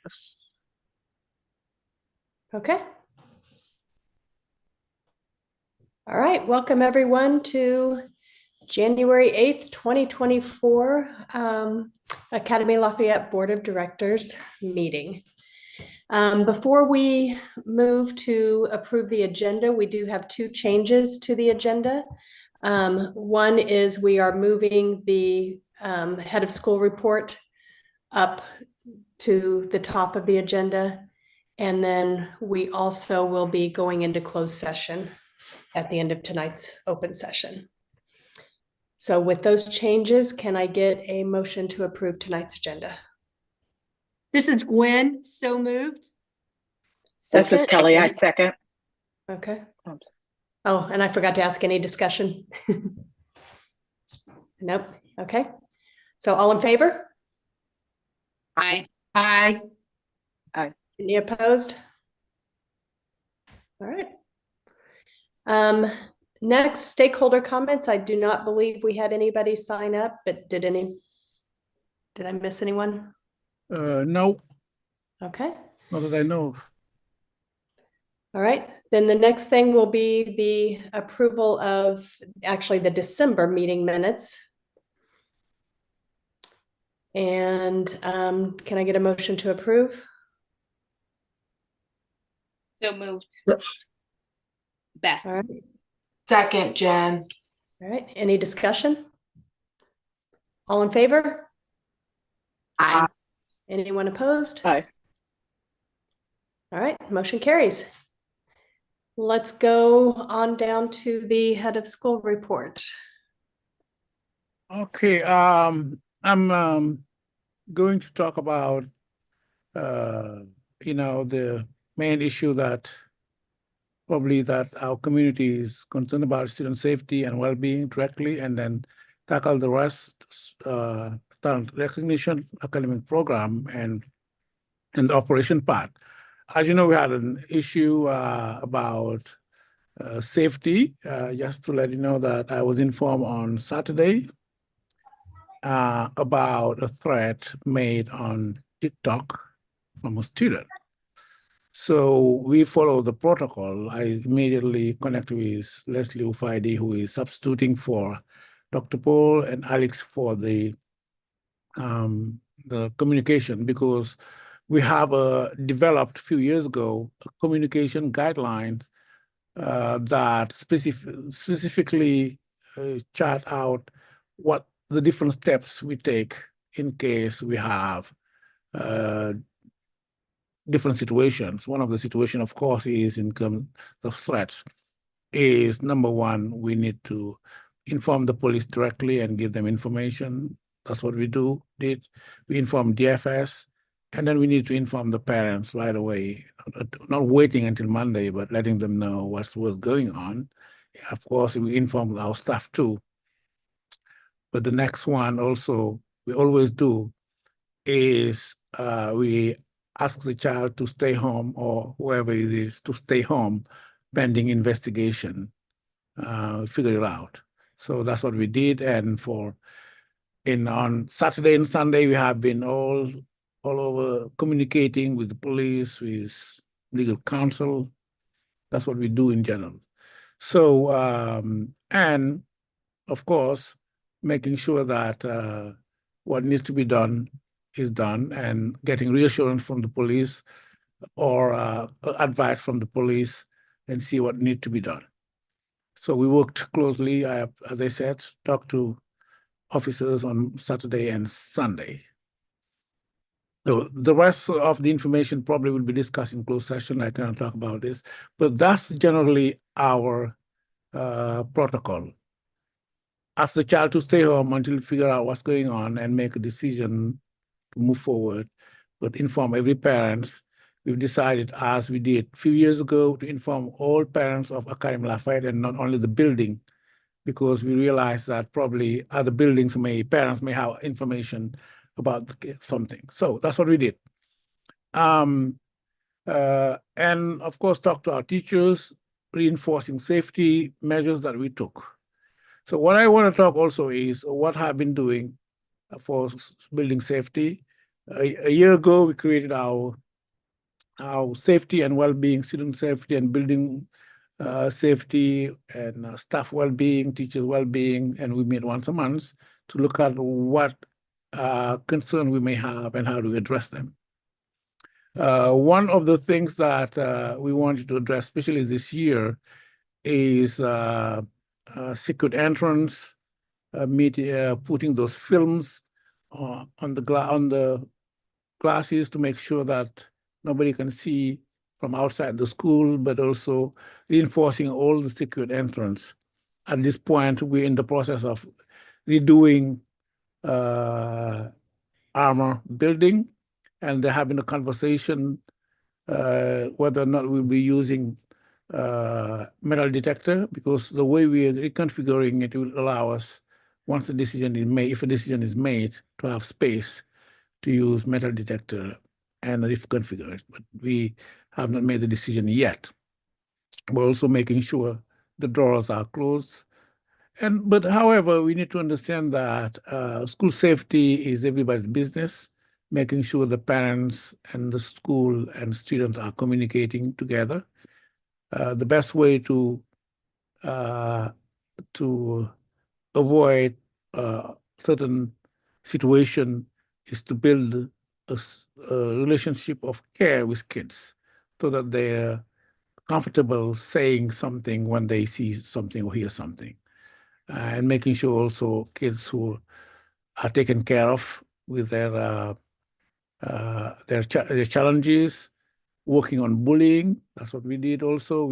Yes. Okay. All right, welcome everyone to January 8th, 2024 Académie Lafayette Board of Directors meeting. Before we move to approve the agenda, we do have two changes to the agenda. One is we are moving the head of school report up to the top of the agenda. And then we also will be going into closed session at the end of tonight's open session. So with those changes, can I get a motion to approve tonight's agenda? This is Gwen, so moved. Second? This is Kelly, I second. Okay. Oops. Oh, and I forgot to ask any discussion. Nope. Okay. So all in favor? Aye. Aye. Any opposed? All right. Next, stakeholder comments. I do not believe we had anybody sign up, but did I miss anyone? No, Okay. not that I know of. All right, then the next thing will be the approval of actually the December meeting minutes. And can I get a motion to approve? So moved. Beth. All right. Second, Jen. All right, any discussion? All in favor? Aye. Anyone opposed? Aye. All right, motion carries. Let's go on down to the head of school report. Okay, I'm going to talk about the main issue that probably that our community is concerned about, student safety and well-being directly, and then tackle the rest, talent recognition, academic program, and the operation part. As you know, we had an issue about safety. Just to let you know that I was informed on Saturday about a threat made on TikTok from a student. So we follow the protocol. I immediately connected with Leslie Ufaidi, who is substituting for Dr. Paul, and Alex for the communication, because we have developed a few years ago a communication guidelines that specifically chart out what the different steps we take in case we have different situations. One of the situations, of course, is in terms of threats. Is number one, we need to inform the police directly and give them information. That's what we did. We inform DFS, and then we need to inform the parents right away, not waiting until Monday, but letting them know what's going on. Of course, we inform our staff too. But the next one also, we always do, is we ask the child to stay home, or whoever it is to stay home pending investigation, figure it out. So that's what we did. And on Saturday and Sunday, we have been all over communicating with the police, with legal counsel. That's what we do in general. So, and of course, making sure that what needs to be done is done, and getting reassurance from the police or advice from the police, and see what needs to be done. So we worked closely, as I said, talked to officers on Saturday and Sunday. So the rest of the information probably will be discussed in closed session. I cannot talk about this, but that's generally our protocol. Ask the child to stay home until we figure out what's going on and make a decision to move forward, but inform every parent. We've decided, as we did a few years ago, to inform all parents of Académie Lafayette and not only the building, because we realized that probably other buildings parents may have information about something. So that's what we did. And of course, talk to our teachers, reinforcing safety measures that we took. So what I want to talk also is what I've been doing for building safety. A year ago, we created our safety and well-being, student safety and building safety and staff well-being, teachers well-being, and we meet once a month to look at what concern we may have and how to address them. One of the things that we wanted to address, especially this year, is secured entrance, putting those films on the glasses to make sure that nobody can see from outside the school, but also reinforcing all the secured entrance. At this point, we're in the process of redoing armor building, and they're having a conversation whether or not we'll be using metal detector, because the way we are reconfiguring it will allow us, once the decision is made, if a decision is made, to have space to use metal detector and reconfigure it. But we have not made the decision yet. We're also making sure the doors are closed. But however, we need to understand that school safety is everybody's business, making sure the parents and the school and students are communicating together. The best way to avoid certain situation is to build a relationship of care with kids so that they're comfortable saying something when they see something or hear something. And making sure also kids who are taken care of with their challenges, working on bullying. That's what we did also.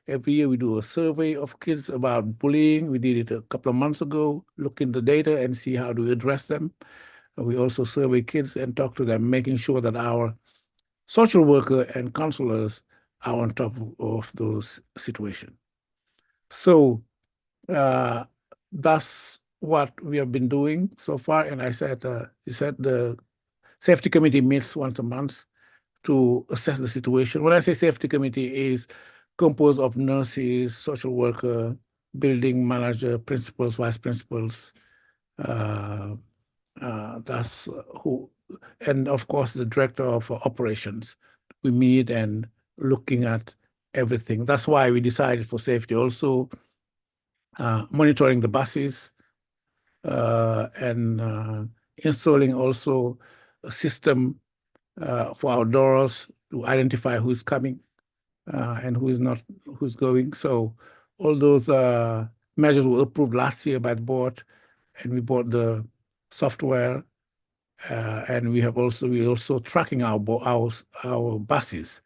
Every year we do a survey of kids about bullying. We did it a couple of months ago, look in the data and see how to address them. We also survey kids and talk to them, making sure that our social worker and counselors are on top of those situations. So that's what we have been doing so far. And I said, you said the safety committee meets once a month to assess the situation. When I say safety committee, is composed of nurses, social worker, building manager, principals, vice principals. That's who, and of course the director of operations. We meet and looking at everything. That's why we decided for safety also monitoring the buses and installing also a system for our doors to identify who's coming and who is not, who's going. So all those measures were approved last year by the board, and we bought the software, and we're also tracking our buses.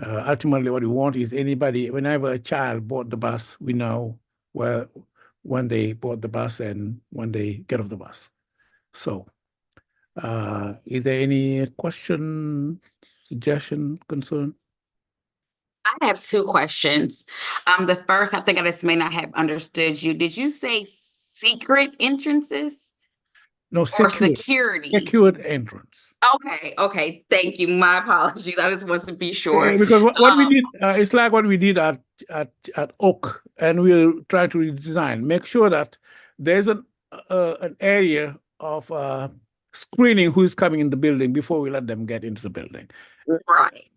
Ultimately, what we want is whenever a child bought the bus, we know when they bought the bus and when they get off the bus. So, is there any question, suggestion, concern? I have two questions. The first, I think I just may not have understood you. Did you say secret entrances No, or security? secured entrance. Okay. Thank you. My apologies. I just want to be sure. Because what we did, it's like what we did at Oak, and we're trying to redesign. Make sure that there's an area of screening who is coming in the building before we let them get into the building. Right.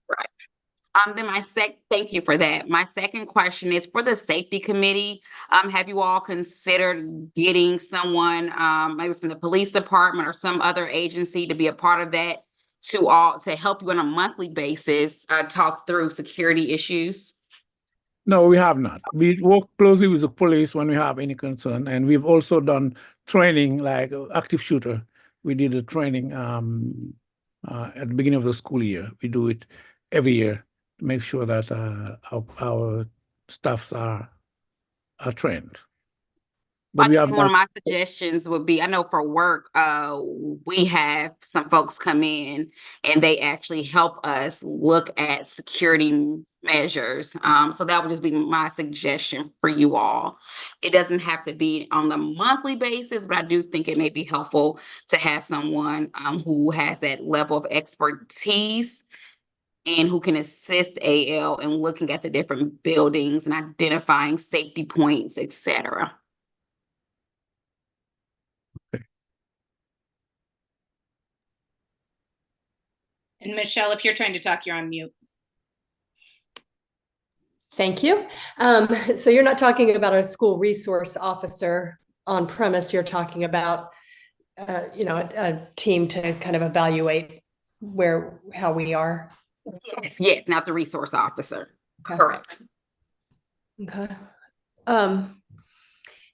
Thank you for that. My second question is for the safety committee. Have you all considered getting someone, maybe from the police department or some other agency, to be a part of that to help you on a monthly basis talk through security issues? No, we have not. We work closely with the police when we have any concern, and we've also done training like active shooter. We did a training at the beginning of the school year. We do it every year to make sure that our staffs are trained. But I we guess have one of my suggestions would be, I know for work, we have some folks come in and they actually help us look at security measures. So that would just be my suggestion for you all. It doesn't have to be on the monthly basis, but I do think it may be helpful to have someone who has that level of expertise and who can assist AL in looking at the different buildings and identifying safety points, et cetera. And Michelle, if you're trying to talk, you're on mute. Thank you. So you're not talking about a school resource officer on premise. You're talking about, a team to kind of evaluate how we are. Yes, not the resource officer. Okay. Correct. Okay.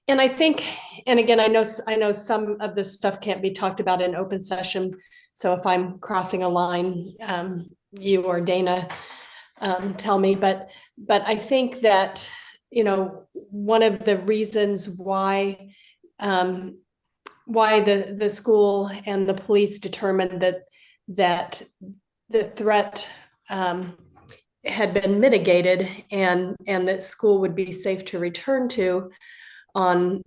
And I think, and again, I know some of this stuff can't be talked about in open session. So if I'm crossing a line, you or Dana tell me, but I think that, one of the reasons why the school and the police determined that the threat had been mitigated and that school would be safe to return to on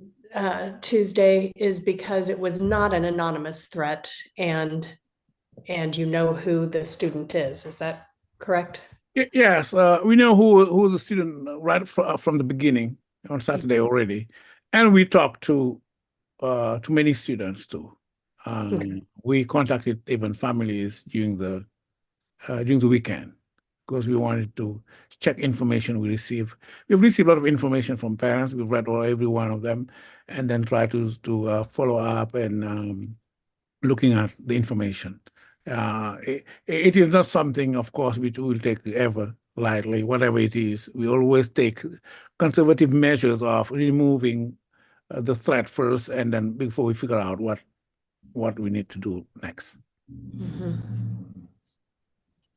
Tuesday is because it was not an anonymous threat, and you know who the student is. Is that correct? Yes, we know who the student right from the beginning on Saturday already, and we talked to many students too. Okay. We contacted even families during the weekend because we wanted to check information we receive. We've received a lot of information from parents. We've read every one of them, and then try to follow up and looking at the information. It is not something, of course, we will take ever lightly. Whatever it is, we always take conservative measures of removing the threat first, and then before we figure out what we need to do next.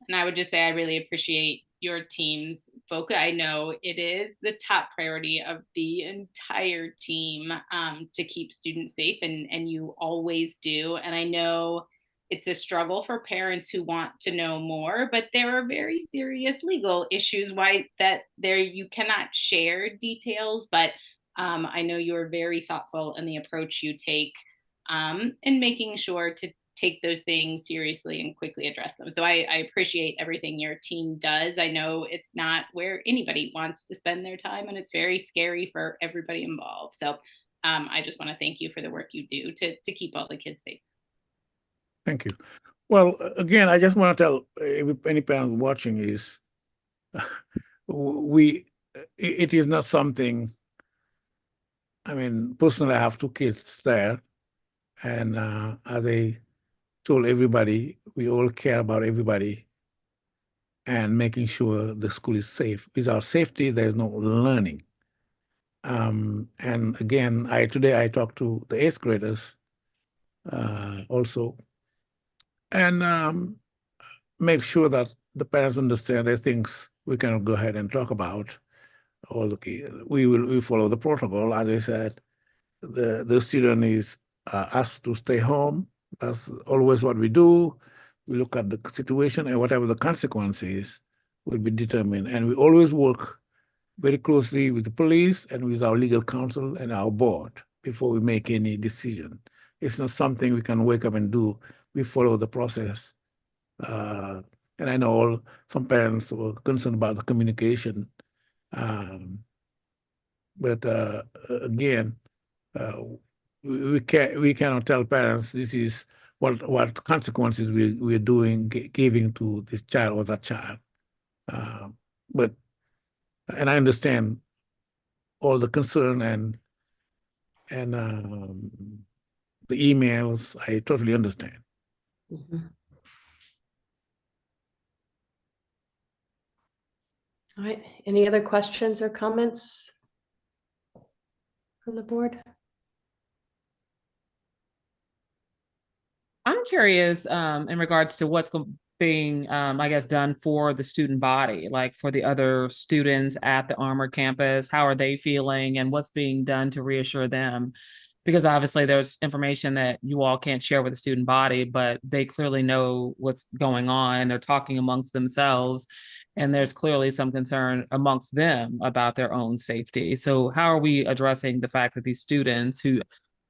And I would just say I really appreciate your team's focus. I know it is the top priority of the entire team to keep students safe, and you always do. And I know it's a struggle for parents who want to know more, but there are very serious legal issues why that there you cannot share details. But I know you're very thoughtful in the approach you take in making sure to take those things seriously and quickly address them. So I appreciate everything your team does. I know it's not where anybody wants to spend their time, and it's very scary for everybody involved. So I just want to thank you for the work you do to keep all the kids safe. Thank you. Well, again, I just want to tell any parent watching is it is not something. I mean, personally, I have 2 kids there, and as I told everybody, we all care about everybody and making sure the school is safe. Without safety, there's no learning. And again, today I talked to the 8th graders also, and make sure that the parents understand there are things we cannot go ahead and talk about. We follow the protocol. As I said, the student is asked to stay home. That's always what we do. We look at the situation, and whatever the consequences will be determined. And we always work very closely with the police and with our legal counsel and our board before we make any decision. It's not something we can wake up and do. We follow the process. And I know some parents were concerned about the communication. But again, we cannot tell parents this is what consequences we're doing, giving to this child or that child. And I understand all the concern and the emails. I totally understand. All right. Any other questions or comments from the board? I'm curious in regards to what's being, I guess, done for the student body, like for the other students at the Armored campus. How are they feeling, and what's being done to reassure them? Because obviously there's information that you all can't share with the student body, but they clearly know what's going on. They're talking amongst themselves, and there's clearly some concern amongst them about their own safety. So how are we addressing the fact that these students who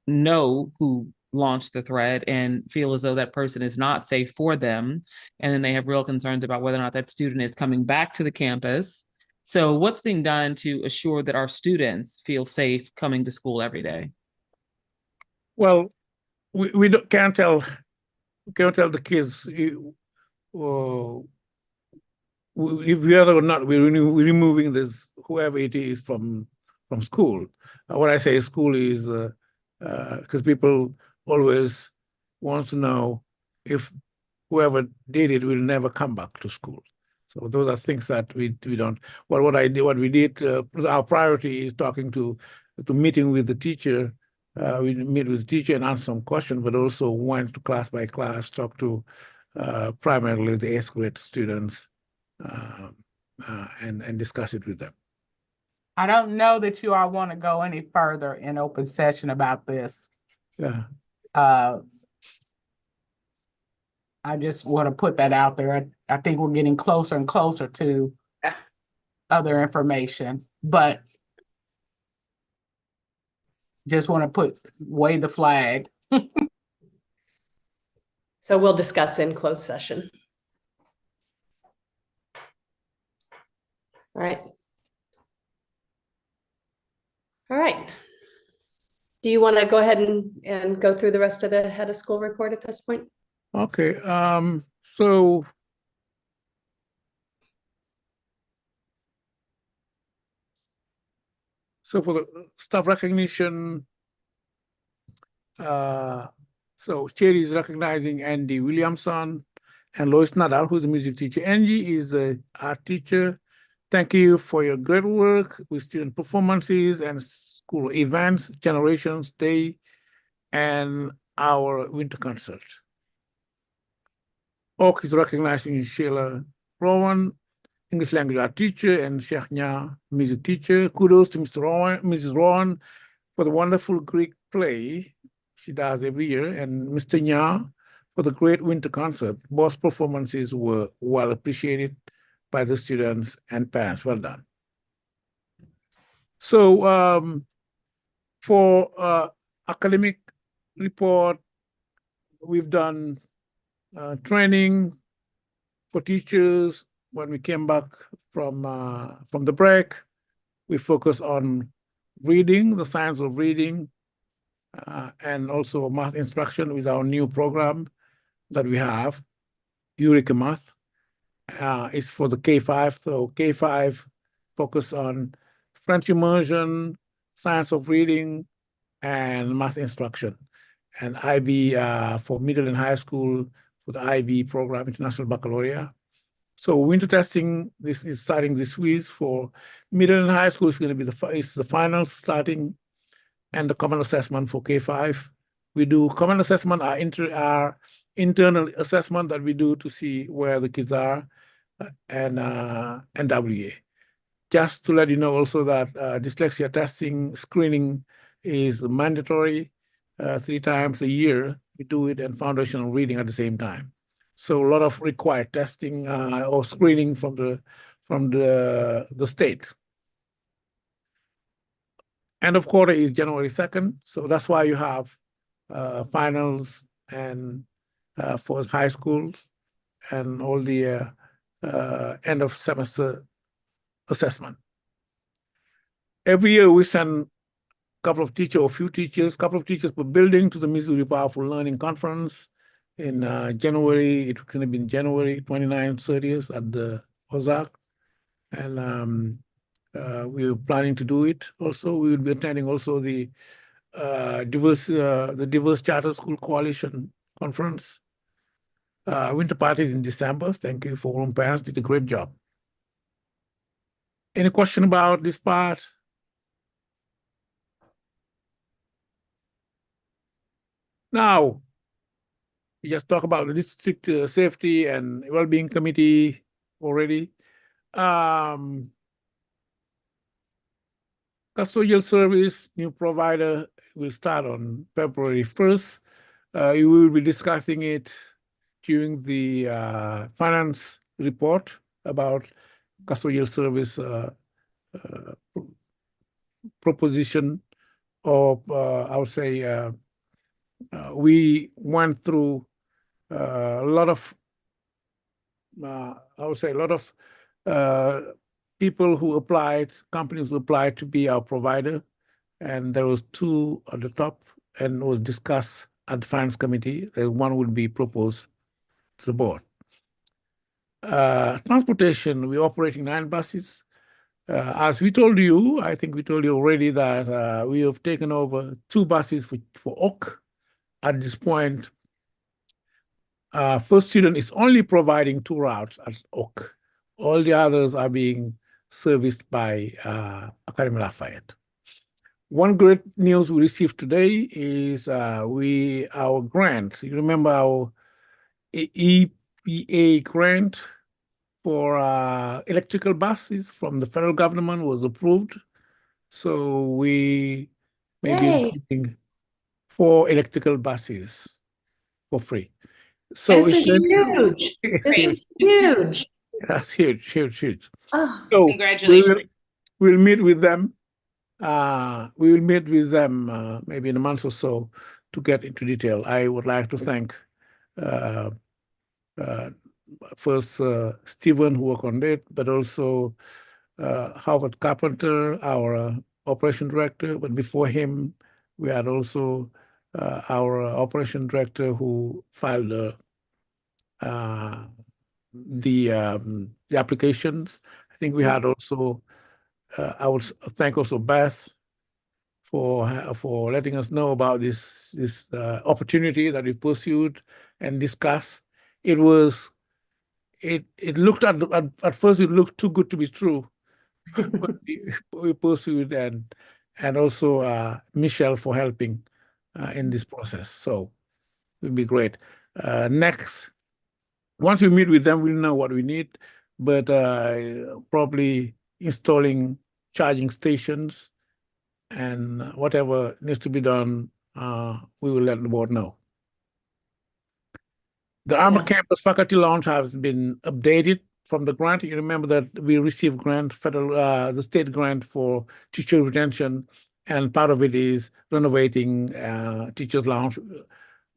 know who launched the threat and feel as though that person is not safe for them, and then they have real concerns about whether or not that student is coming back to the campus? So what's being done to assure that our students feel safe coming to school every day? Well, we can't tell the kids if we are or not, we're removing this whoever it is from school. What I say school is because people always wants to know if whoever did it will never come back to school. So those are things that we don't. Well, what we did, our priority is talking to meeting with the teacher. We meet with the teacher and answer some questions, but also went to class by class, talk to primarily the 8th grade students, and discuss it with them. I don't know that you all want to go any further in open session about this. Yeah. I just want to put that out there. I think we're getting closer and closer to other information, but just want to wave the flag. So we'll discuss in closed session. All right. All right. Do you want to go ahead and go through the rest of the head of school report at this point? Okay. So for the staff recognition, so Cherry is recognizing Andy Williamson and Lois Nadal, who's a music teacher. Angie is an art teacher. Thank you for your great work with student performances and school events, Generations Day, and our winter concert. Oak is recognizing Sheila Rowan, English language art teacher, and Sheikh Nya, music teacher. Kudos to Mrs. Rowan for the wonderful Greek play she does every year, and Mr. Nya for the great winter concert. Both performances were well appreciated by the students and parents. Well done. So for academic report, we've done training for teachers. When we came back from the break, we focus on reading, the science of reading, and also math instruction with our new program that we have, Eureka Math. It's for the K-5. So K-5 focus on French immersion, science of reading, and math instruction. And IB for middle and high school for the IB program, International Baccalaureate. So winter testing, this is starting this week for middle and high school. It's going to be the finals starting, and the common assessment for K-5. We do common assessment, our internal assessment that we do to see where the kids are, and WA. Just to let you know also that dyslexia testing screening is mandatory 3 times a year. We do it and foundational reading at the same time. So a lot of required testing or screening from the state. End of quarter is January 2nd, so that's why you have finals and for high schools and all the end of semester assessment. Every year we send a couple of teachers or few teachers, couple of teachers per building to the Missouri Powerful Learning Conference in January. It's going to be in January 29th, 30th at the Ozark. And we're planning to do it also. We will be attending also the Diverse Charter School Coalition Conference. Winter parties in December. Thank you for home parents, did a great job. Any question about this part? Now, we just talk about the district safety and well-being committee already. Custodial service, new provider will start on February 1st. You will be discussing it during the finance report about custodial service proposition, or I would say we went through a lot of, people who applied, companies who applied to be our provider, and there was 2 at the top, and was discussed at the finance committee. One will be proposed to the board. Transportation, we're operating 9 buses. As we told you, I think we told you already that we have taken over 2 buses for Oak. At this point, First Student is only providing 2 routes at Oak. All the others are being serviced by Académie Lafayette. One great news we received today is our grant. You remember our EPA grant for electrical buses from the federal government was approved. So we may be Yay. receiving 4 electrical buses for free. This So is huge. This Great. is huge. that's huge, huge, huge. Oh, So Congratulations. we'll meet with them. We will meet with them maybe in a month or so to get into detail. I would like to thank first Stephen, who worked on it, but also Howard Carpenter, our operation director. But before him, we had also our operation director who filed the applications. I think we had also. I would thank also Beth for letting us know about this opportunity that we pursued and discussed. It looked at first it looked too good to be true, but we pursued, and also Michelle for helping in this process. So it would be great. Next, once we meet with them, we'll know what we need, but probably installing charging stations and whatever needs to be done, we will let the board know. The Armor Campus faculty lounge has been updated from the grant. You remember that we received grant, the state grant for teacher retention, and part of it is renovating teachers lounge.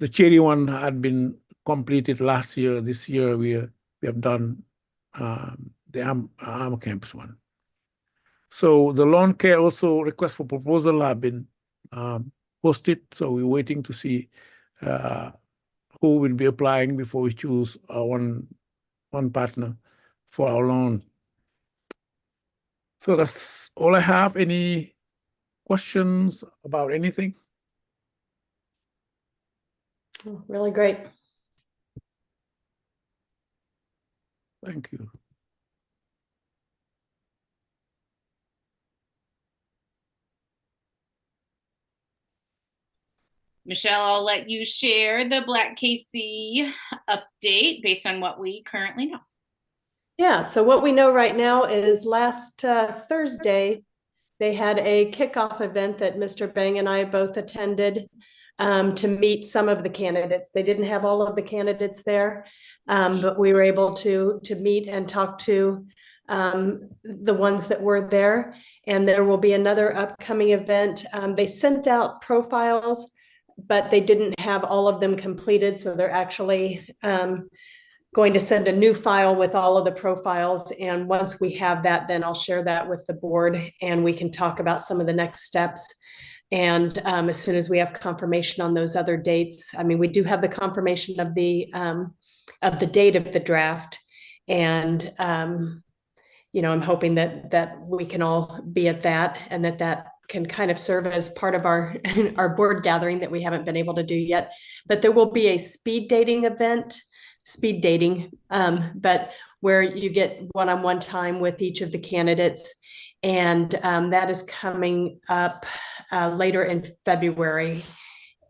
The cherry one had been completed last year. This year we have done the Armor Campus one. So the lawn care also requests for proposal have been posted. So we're waiting to see who will be applying before we choose one partner for our loan. So that's all I have. Any questions about anything? really great. Thank you. Michelle, I'll let you share the Black KC update based on what we currently know. Yeah, so what we know right now is last Thursday, they had a kickoff event that Mr. Bang and I both attended to meet some of the candidates. They didn't have all of the candidates there, but we were able to meet and talk to the ones that were there. And there will be another upcoming event. They sent out profiles, but they didn't have all of them completed. So they're actually going to send a new file with all of the profiles. And once we have that, then I'll share that with the board and we can talk about some of the next steps. And as soon as we have confirmation on those other dates, I mean, we do have the confirmation of the date of the draft. And, you know, I'm hoping that we can all be at that and that can kind of serve as part of our board gathering that we haven't been able to do yet. But there will be a speed dating event, but where you get one-on-one time with each of the candidates. And that is coming up later in February.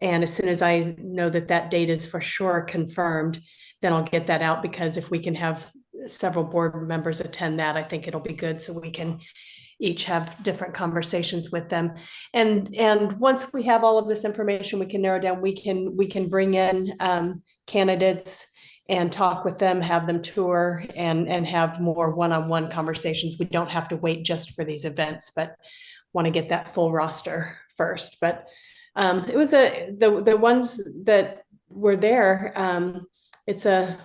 And as soon as I know that date is for sure confirmed, then I'll get that out, because if we can have several board members attend that, I think it'll be good, so we can each have different conversations with them. And once we have all of this information, we can narrow down, we can bring in candidates and talk with them, have them tour and have more one-on-one conversations. We don't have to wait just for these events, but want to get that full roster first. But it was the ones that were there. It's a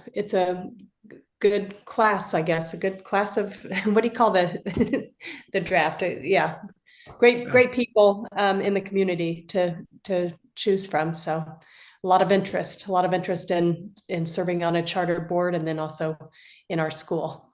good class, I guess, a good class of, what do you call the draft? Yeah, great people in the community to choose from. So a lot of interest in serving on a charter board and then also in our school.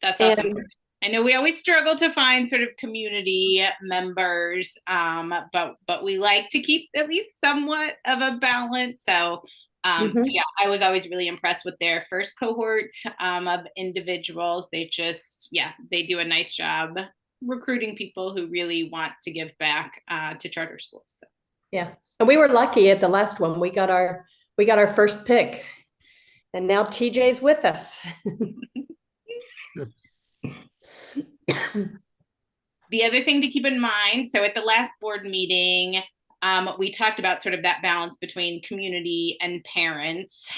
That's awesome. And I know we always struggle to find sort of community members, but we like to keep at least somewhat of a balance. So, so yeah, I was always really impressed with their first cohort of individuals. They just, yeah, they do a nice job recruiting people who really want to give back to charter schools. So. Yeah, and we were lucky at the last one. We got our first pick, and now TJ's with us. The other thing to keep in mind, so at the last board meeting, we talked about sort of that balance between community and parents.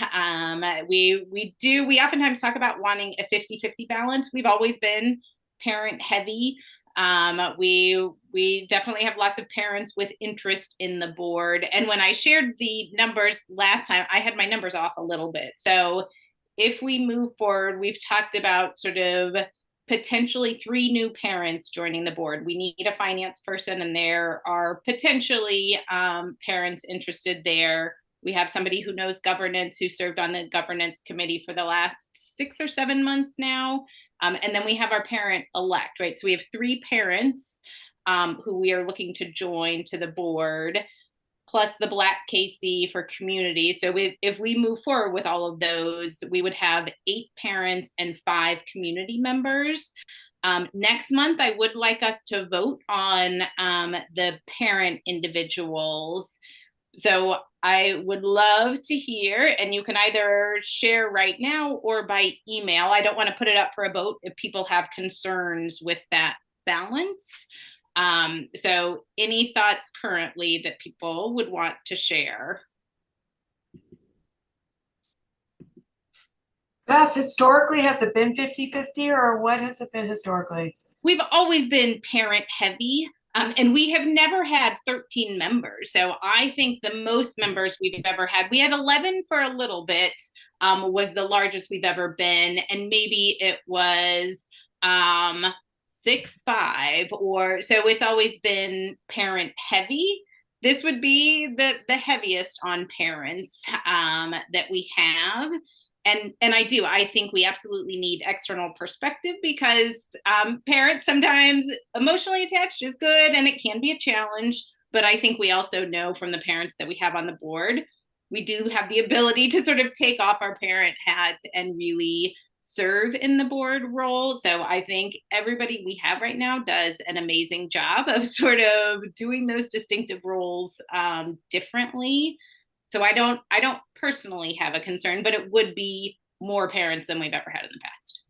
We oftentimes talk about wanting a 50-50 balance. We've always been parent heavy. We definitely have lots of parents with interest in the board. And when I shared the numbers last time, I had my numbers off a little bit. So if we move forward, we've talked about sort of potentially 3 new parents joining the board. We need a finance person, and there are potentially parents interested there. We have somebody who knows governance, who served on the governance committee for the last 6 or 7 months now. And then we have our parent-elect, right? So we have 3 parents who we are looking to join to the board, plus the Black KC for community. So if we move forward with all of those, we would have 8 parents and 5 community members. Next month, I would like us to vote on the parent individuals. So I would love to hear, and you can either share right now or by email. I don't want to put it up for a vote if people have concerns with that balance. So any thoughts currently that people would want to share? Beth, historically, has it been 50-50 or what has it been historically? We've always been parent heavy. And we have never had 13 members. So I think the most members we've ever had, we had 11 for a little bit, was the largest we've ever been. And maybe it was 6-5 or so. It's always been parent heavy. This would be the heaviest on parents that we have. And I think we absolutely need external perspective because parents sometimes emotionally attached is good and it can be a challenge. But I think we also know from the parents that we have on the board, we do have the ability to sort of take off our parent hat and really serve in the board role. So I think everybody we have right now does an amazing job of sort of doing those distinctive roles differently. So I don't personally have a concern, but it would be more parents than we've ever had in the past.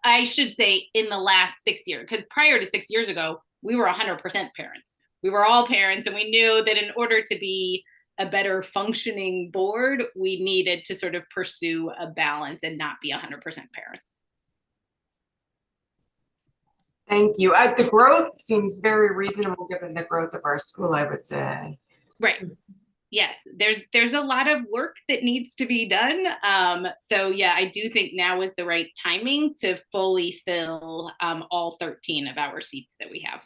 I should say in the last 6 years, because prior to 6 years ago, we were 100% parents. We were all parents, and we knew that in order to be a better functioning board, we needed to sort of pursue a balance and not be 100% parents. Thank you. The growth seems very reasonable given the growth of our school, I would say. Right. Yes, there's a lot of work that needs to be done. So yeah, I do think now is the right timing to fully fill all 13 of our seats that we have.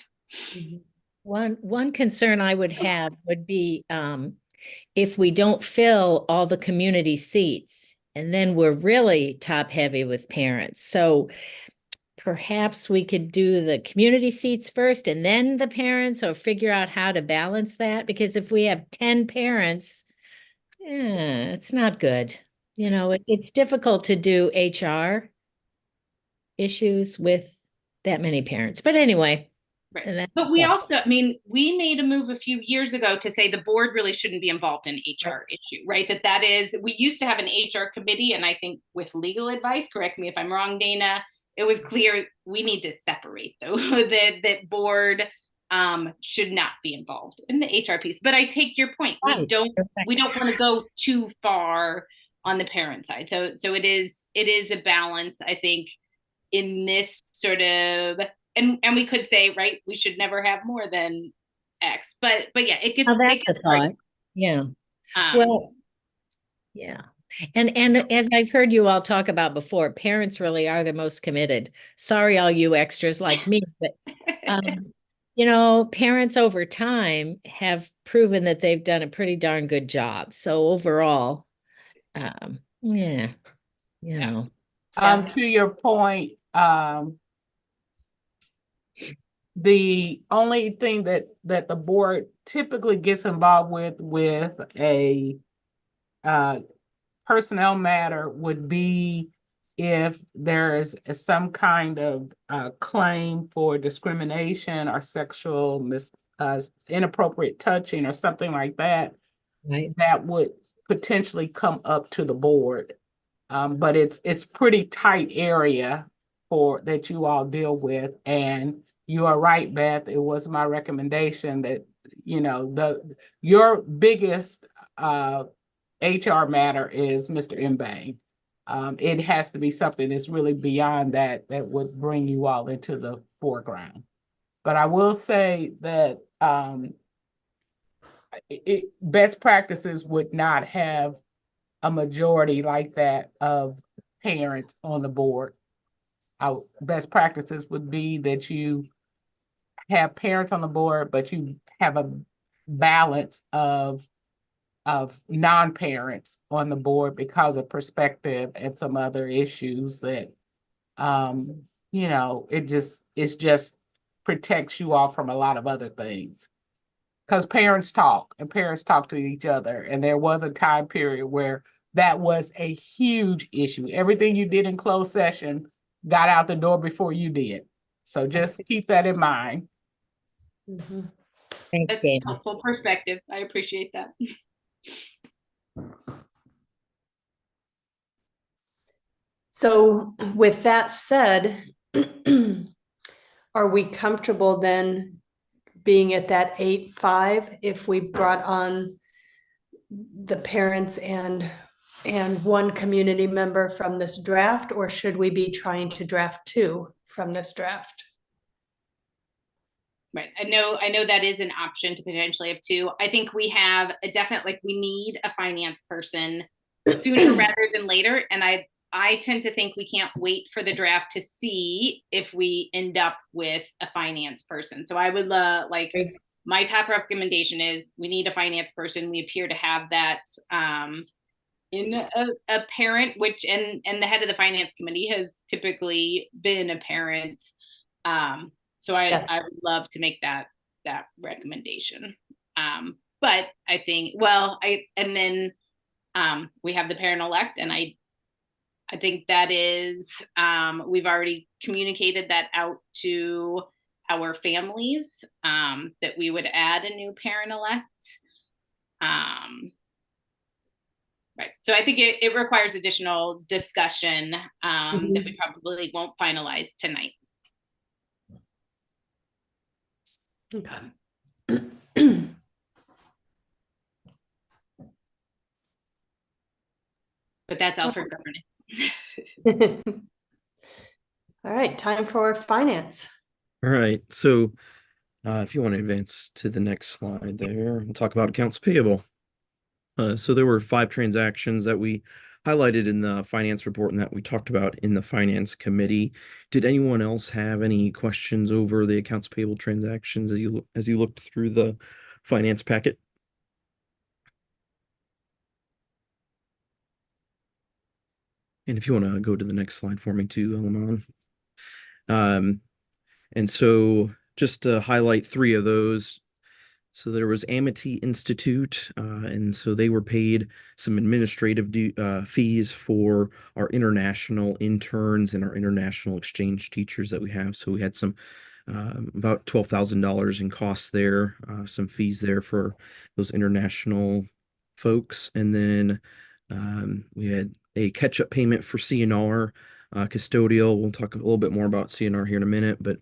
One concern I would have would be if we don't fill all the community seats, and then we're really top heavy with parents. So perhaps we could do the community seats first and then the parents, or figure out how to balance that. Because if we have 10 parents, it's not good. You know, it's difficult to do HR issues with that many parents. But anyway. Right. But we also, I mean, we made a move a few years ago to say the board really shouldn't be involved in HR issue, right? That is, we used to have an HR committee, and I think with legal advice, correct me if I'm wrong, Dana, it was clear we need to separate though, that board should not be involved in the HR piece. But I take your point. We don't want to go too far on the parent side. So it is a balance, I think, in this sort of. And we could say, right, we should never have more than X, but yeah, it gets. Oh, that's a thought. Yeah. Well, yeah. And as I've heard you all talk about before, parents really are the most committed. Sorry, all you extras like me, but you know, parents over time have proven that they've done a pretty darn good job. So overall, yeah, you know. To your point, the only thing that the board typically gets involved with a personnel matter would be if there is some kind of claim for discrimination or sexual inappropriate touching or something like that, Right. that would potentially come up to the board. But it's pretty tight area for that you all deal with. And you are right, Beth. It was my recommendation that, you know, your biggest HR matter is Mr. Mbang. It has to be something that's really beyond that would bring you all into the foreground. But I will say that best practices would not have a majority like that of parents on the board. Our best practices would be that you have parents on the board, but you have a balance of non-parents on the board because of perspective and some other issues that you know, it just protects you all from a lot of other things. Because parents talk and parents talk to each other. And there was a time period where that was a huge issue. Everything you did in closed session got out the door before you did. So just keep that in mind. Mhm. Thanks, That's David. helpful perspective. I appreciate that. So with that said, are we comfortable then being at that 8-5 if we brought on the parents and one community member from this draft, or should we be trying to draft 2 from this draft? Right. I know that is an option to potentially have 2. I think we have a definite, like, we need a finance person sooner rather than later. And I tend to think we can't wait for the draft to see if we end up with a finance person. So I would like, my top recommendation is we need a finance person. We appear to have that in a parent, which and the head of the finance committee has typically been a parent. So Yes. I would love to make that recommendation. But I think, well, and then we have the parent elect, and I think that is, we've already communicated that out to our families, that we would add a new parent elect. Right. So I think it requires additional discussion that we probably won't finalize tonight. Okay. But that's all for governance. All right, time for finance. All right, so if you want to advance to the next slide there, we'll talk about accounts payable. So there were 5 transactions that we highlighted in the finance report and that we talked about in the finance committee. Did anyone else have any questions over the accounts payable transactions as you looked through the finance packet? And if you want to go to the next slide for me too, Elaman. And so just to highlight 3 of those. So there was Amity Institute, and so they were paid some administrative fees for our international interns and our international exchange teachers that we have. So we had some about $12,000 in costs there, some fees there for those international folks. And then we had a catch-up payment for CNR custodial. We'll talk a little bit more about CNR here in a minute, but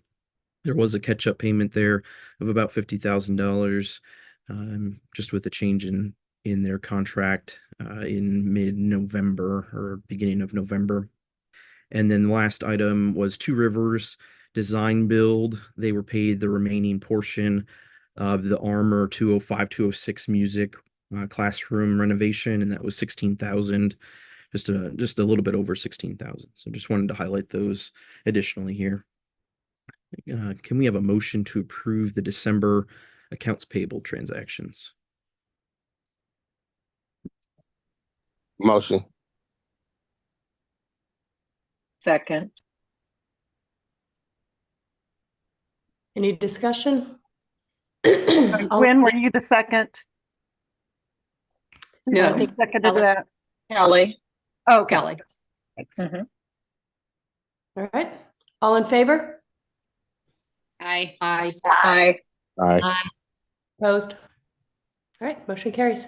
there was a catch-up payment there of about $50,000, just with a change in their contract in mid-November or beginning of November. And then the last item was Two Rivers design build. They were paid the remaining portion of the Armor 205-206 music classroom renovation, and that was $16,000, just a little bit over $16,000. So just wanted to highlight those additionally here. Can we have a motion to approve the December accounts payable transactions? Motion. Second. Any discussion? When were you the second? No, Who seconded Kelly. that? Kelly. Oh, okay. Kelly. Thanks. All right. All in favor? Aye. Aye. Aye. Aye. Opposed? All right, motion carries.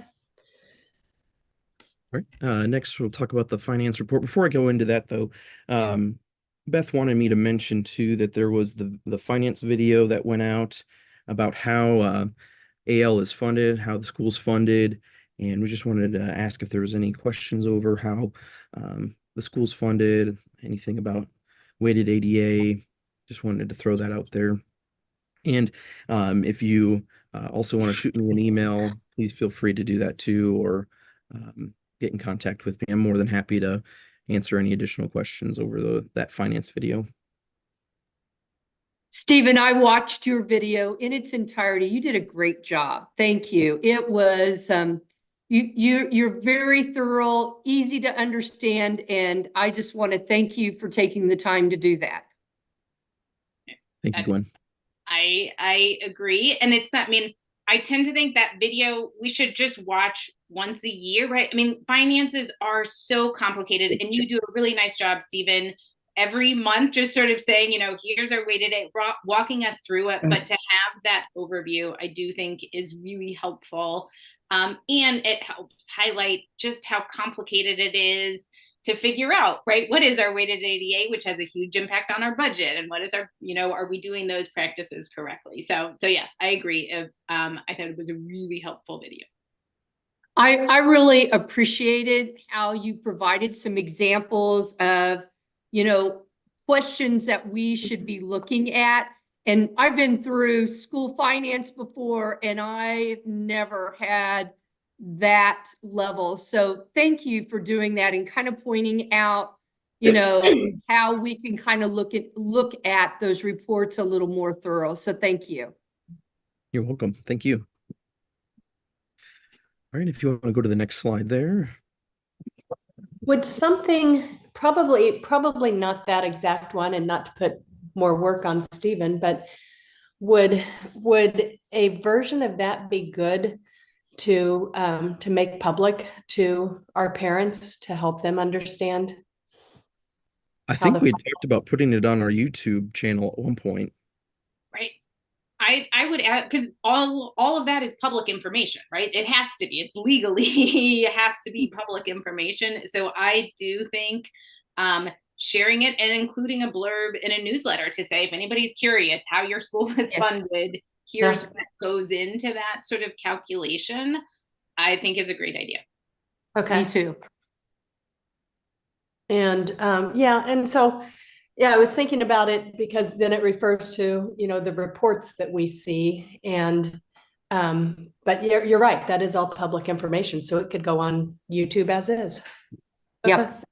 All right. Next, we'll talk about the finance report. Before I go into that, though, Beth wanted me to mention too that there was the finance video that went out about how AL is funded, how the school's funded, and we just wanted to ask if there was any questions over how the school's funded, anything about weighted ADA. Just wanted to throw that out there. And if you also want to shoot me an email, please feel free to do that too, or get in contact with me. I'm more than happy to answer any additional questions over that finance video. Stephen, I watched your video in its entirety. You did a great job. Thank you. It was you're very thorough, easy to understand, and I just want to thank you for taking the time to do that. Thank you, Gwen. I agree. And it's not, I mean, I tend to think that video we should just watch once a year, right? I mean, finances are so complicated, and you do a really nice job, Stephen, every month, just sort of saying, here's our weighted ADA, walking us through it. But to have that overview, I do think is really helpful. And it helps highlight just how complicated it is to figure out, right? What is our weighted ADA, which has a huge impact on our budget, and what is our, are we doing those practices correctly? So yes, I agree. I thought it was a really helpful video. I really appreciated how you provided some examples of, questions that we should be looking at. And I've been through school finance before, and I've never had that level. So thank you for doing that and kind of pointing out, how we can kind of look at those reports a little more thorough. So thank you. You're welcome. Thank you. All right, if you want to go to the next slide there. Would something, probably not that exact one, and not to put more work on Stephen, but would a version of that be good to make public to our parents to help them understand? I think we talked about putting it on our YouTube channel at one point. Right. I would add, because all of that is public information, right? It has to be. It's legally, it has to be public information. So I do think sharing it and including a blurb in a newsletter to say, if anybody's curious how your school is funded, here's what goes into that sort of calculation, I think is a great idea. Okay. Me too. And and so I was thinking about it because then it refers to the reports that we see, and but you're right, that is all public information, so it could go on YouTube as is. Okay. Yep.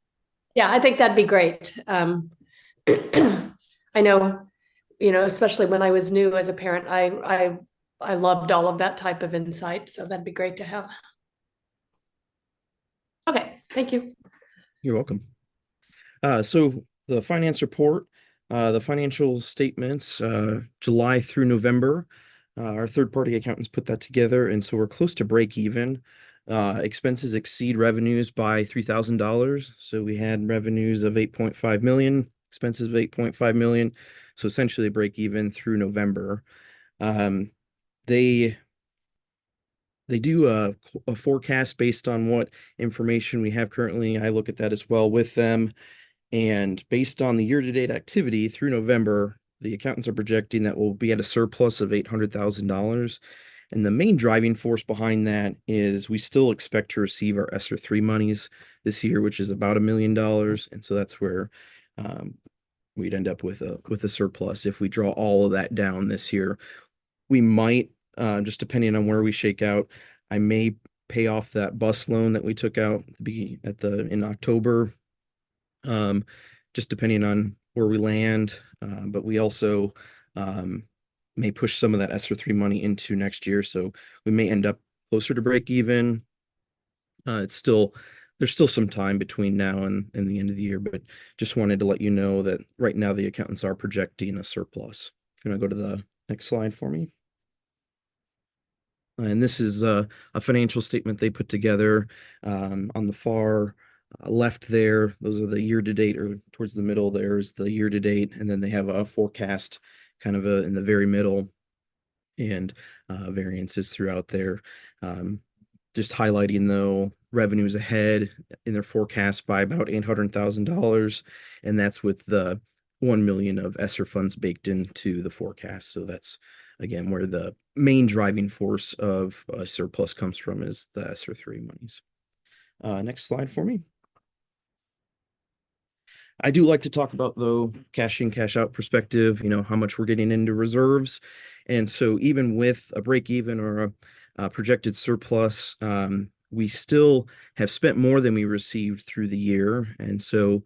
Yeah, I think that'd be great. I know, especially when I was new as a parent, I loved all of that type of insight, so that'd be great to have. Okay, thank you. You're welcome. So the finance report, the financial statements, July through November, our third-party accountants put that together, and so we're close to break even. Expenses exceed revenues by $3,000. So we had revenues of 8.5 million, expenses of 8.5 million. So essentially break even through November. They do a forecast based on what information we have currently. I look at that as well with them. And based on the year-to-date activity through November, the accountants are projecting that we'll be at a surplus of $800,000. And the main driving force behind that is we still expect to receive our ESSER 3 monies this year, which is about $1 million. And so that's where we'd end up with a surplus. If we draw all of that down this year, we might, just depending on where we shake out, I may pay off that bus loan that we took out in October, just depending on where we land. But we also may push some of that ESSER 3 money into next year. So we may end up closer to break even. There's still some time between now and the end of the year, but just wanted to let you know that right now the accountants are projecting a surplus. Can I go to the next slide for me? And this is a financial statement they put together on the far left there. Those are the year to date, or towards the middle, there's the year to date. And then they have a forecast kind of in the very middle, and variances throughout there. Just highlighting though, revenues ahead in their forecast by about $800,000. And that's with the 1 million of ESSER funds baked into the forecast. So that's again where the main driving force of surplus comes from, is the ESSER 3 monies. Next slide for me. I do like to talk about, though, cash in, cash out perspective, how much we're getting into reserves. And so even with a break even or a projected surplus, we still have spent more than we received through the year. And so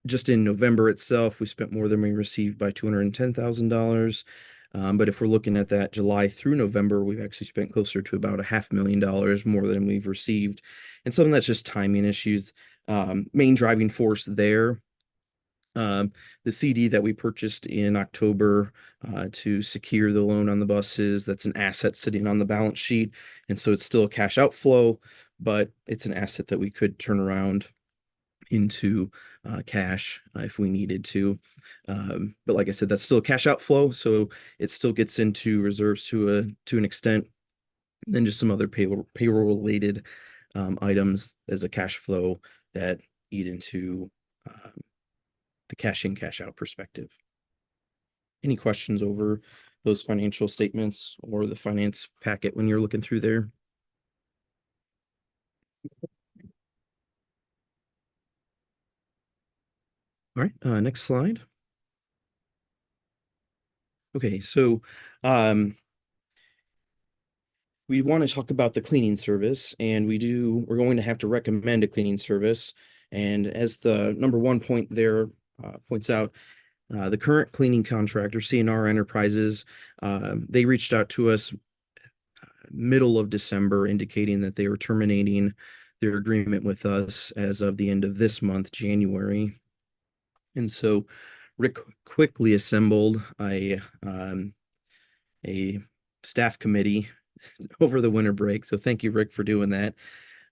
just in November itself, we spent more than we received by $210,000. But if we're looking at that July through November, we've actually spent closer to about $500,000 more than we've received. And some of that's just timing issues. Main driving force there, the CD that we purchased in October to secure the loan on the buses, that's an asset sitting on the balance sheet. And so it's still a cash outflow, but it's an asset that we could turn around into cash if we needed to. But like I said, that's still a cash outflow, so it still gets into reserves to an extent. And then just some other payroll related items as a cash flow that eat into the cash in, cash out perspective. Any questions over those financial statements or the finance packet when you're looking through there? All right, next slide. Okay, so we want to talk about the cleaning service, and we're going to have to recommend a cleaning service. And as the number one point there points out, the current cleaning contractor, CNR Enterprises, they reached out to us middle of December, indicating that they were terminating their agreement with us as of the end of this month, January. And so Rick quickly assembled a staff committee over the winter break. So thank you, Rick, for doing that.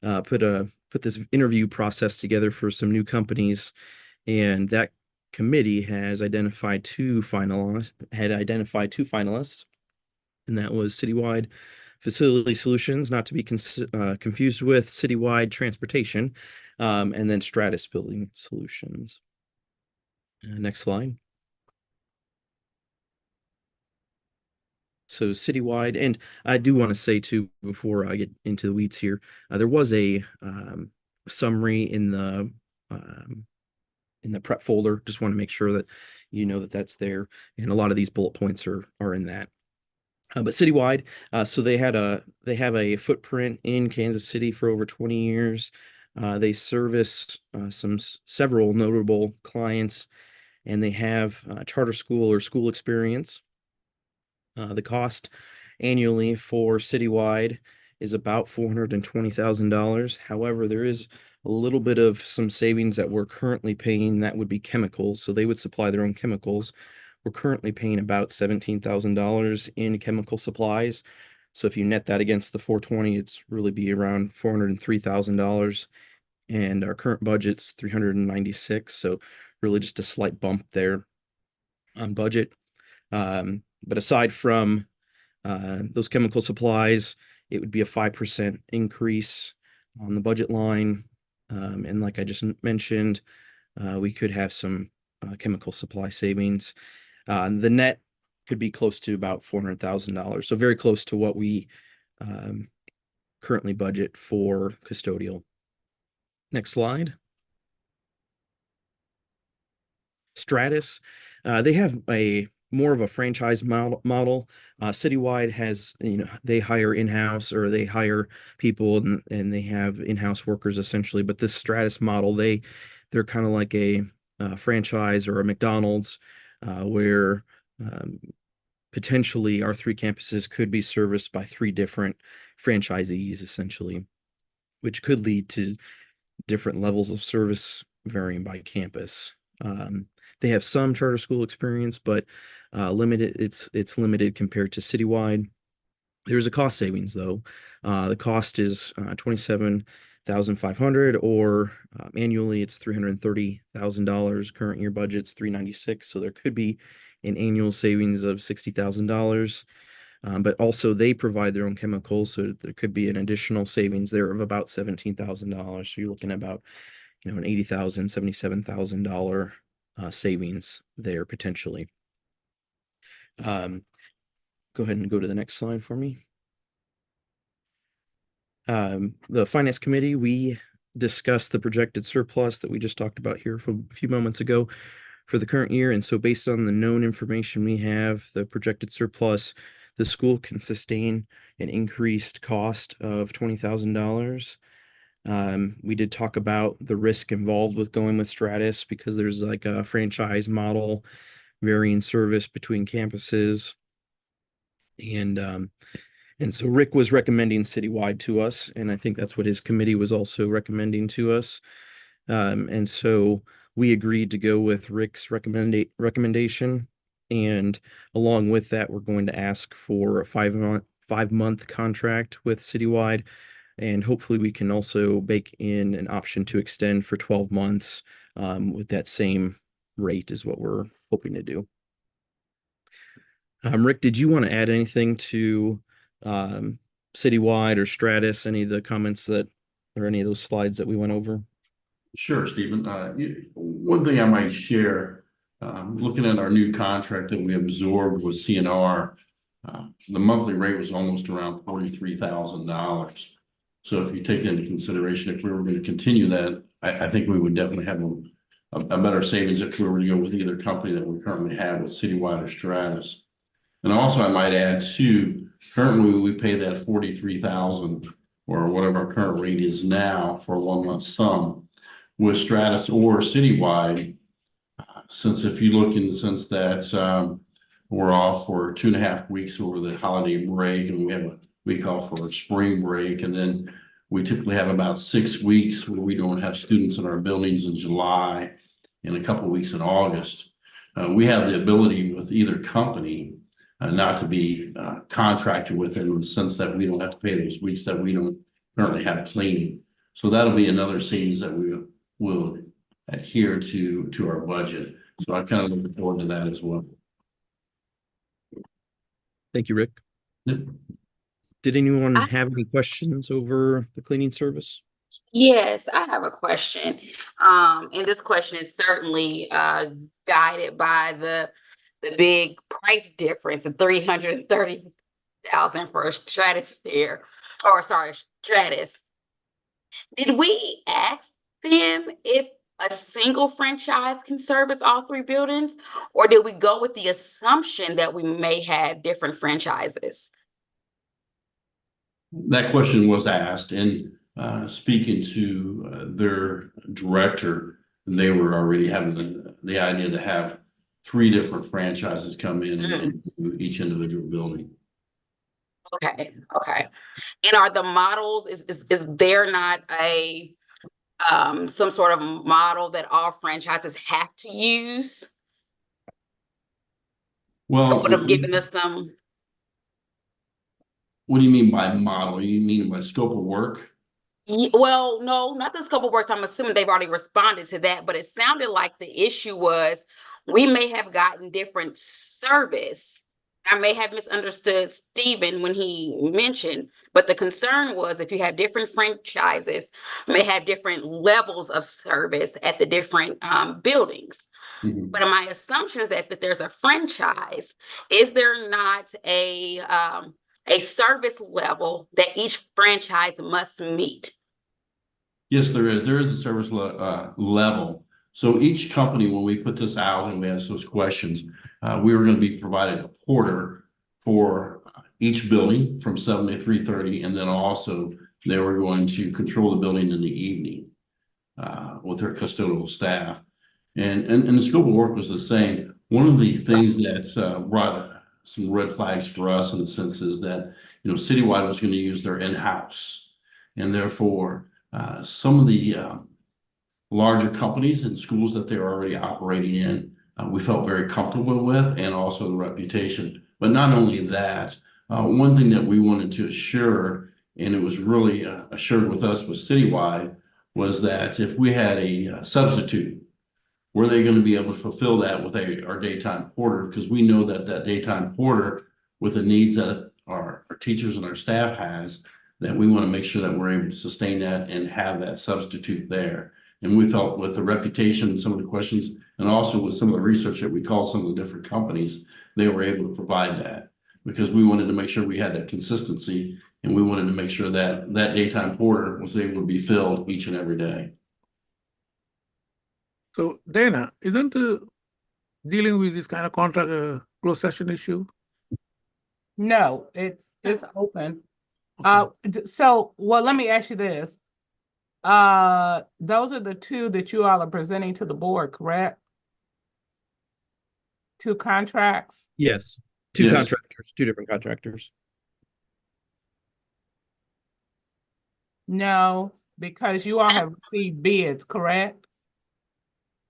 Put this interview process together for some new companies, and that committee has identified two finalists, and that was Citywide Facility Solutions, not to be confused with Citywide Transportation, and then Stratus Building Solutions. Next slide. So Citywide, and I do want to say too, before I get into the weeds here, there was a summary in the prep folder. Just want to make sure that you know that that's there, and a lot of these bullet points are in that. But Citywide, so they have a footprint in Kansas City for over 20 years. They service several notable clients, and they have charter school or school experience. The cost annually for Citywide is about $420,000. However, there is a little bit of some savings that we're currently paying. That would be chemicals, so they would supply their own chemicals. We're currently paying about $17,000 in chemical supplies. So if you net that against the 420, it's really be around $403,000. And our current budget's $396. So really just a slight bump there on budget. But aside from those chemical supplies, it would be a 5% increase on the budget line. And like I just mentioned, we could have some chemical supply savings. The net could be close to about $400,000. So very close to what we currently budget for custodial. Next slide. Stratus, they have more of a franchise model. Citywide has, they hire in-house, or they hire people and they have in-house workers essentially. But this Stratus model, they're kind of like a franchise or a McDonald's, where potentially our 3 campuses could be serviced by 3 different franchisees, essentially, which could lead to different levels of service varying by campus. They have some charter school experience, but limited. It's limited compared to citywide. There's a cost savings though. The cost is $27,500, or annually it's $330,000. Current year budget's $396, so there could be an annual savings of $60,000. But also they provide their own chemicals, so there could be an additional savings there of about $17,000. So you're looking at about, an $80,000, $77,000 savings there potentially. Go ahead and go to the next slide for me. The Finance Committee, we discussed the projected surplus that we just talked about here from a few moments ago for the current year. And so based on the known information we have, the projected surplus, the school can sustain an increased cost of $20,000. We did talk about the risk involved with going with Stratus because there's like a franchise model, varying service between campuses. And so Rick was recommending citywide to us, and I think that's what his committee was also recommending to us. And so we agreed to go with Rick's recommendation. And along with that, we're going to ask for a 5-month contract with citywide. And hopefully we can also bake in an option to extend for 12 months with that same rate is what we're hoping to do. Rick, did you want to add anything to citywide or Stratus, any of the comments or any of those slides that we went over? Sure, Stephen. One thing I might share, looking at our new contract that we absorbed with CNR, the monthly rate was almost around $43,000. So if you take into consideration, if we were going to continue that, I think we would definitely have a better savings if we were to go with either company that we currently have with citywide or Stratus. And also I might add too, currently we pay that $43,000 or whatever our current rate is now for a 1-month sum with Stratus or citywide. Since if you look in the sense that we're off for 2.5 weeks over the holiday break, and we have a week off for a spring break, and then we typically have about 6 weeks where we don't have students in our buildings in July and a couple of weeks in August. We have the ability with either company not to be contracted with them in the sense that we don't have to pay those weeks that we don't currently have cleaning. So that'll be another savings that we will adhere to our budget. So I'm kind of looking forward to that as well. Thank you, Rick. Yep. Did anyone have any questions over the cleaning service? Yes, I have a question. And this question is certainly guided by the big price difference of $330,000 for Stratosphere, or sorry, Stratus. Did we ask them if a single franchise can service all 3 buildings, or did we go with the assumption that we may have different franchises? That question was asked, and speaking to their director, they were already having the idea to have 3 different franchises come in and do each individual building. Okay. And are the models, is there not a some sort of model that all franchises have to use? Well, That would have given us some. What do you mean by model? You mean by scope of work? Well, no, not the scope of work. I'm assuming they've already responded to that, but it sounded like the issue was we may have gotten different service. I may have misunderstood Stephen when he mentioned, but the concern was if you have different franchises, may have different levels of service at the different buildings. Mhm. But my assumption is that there's a franchise. Is there not a service level that each franchise must meet? Yes, there is. There is a service level. So each company, when we put this out and we ask those questions, we were going to be provided a porter for each building from 7 to 3:30, and then also they were going to control the building in the evening with their custodial staff. And the scope of work was the same. One of the things that brought some red flags for us in the sense is that, you know, Citywide was going to use their in-house. And therefore, some of the larger companies and schools that they're already operating in, we felt very comfortable with, and also the reputation. But not only that, one thing that we wanted to assure, and it was really assured with us with Citywide, was that if we had a substitute, were they going to be able to fulfill that with our daytime porter? Because we know that that daytime porter, with the needs that our teachers and our staff has, that we want to make sure that we're able to sustain that and have that substitute there. And we felt with the reputation and some of the questions, and also with some of the research that we called some of the different companies, they were able to provide that, because we wanted to make sure we had that consistency, and we wanted to make sure that that daytime porter was able to be filled each and every day. So Dana, isn't dealing with this kind of contract a closed session issue? No, it's open. Okay. So, well, let me ask you this. Those are the two that you all are presenting to the board, correct? Two contracts? Yes, two Yes. contractors, two different contractors. No, because you all have received bids, correct?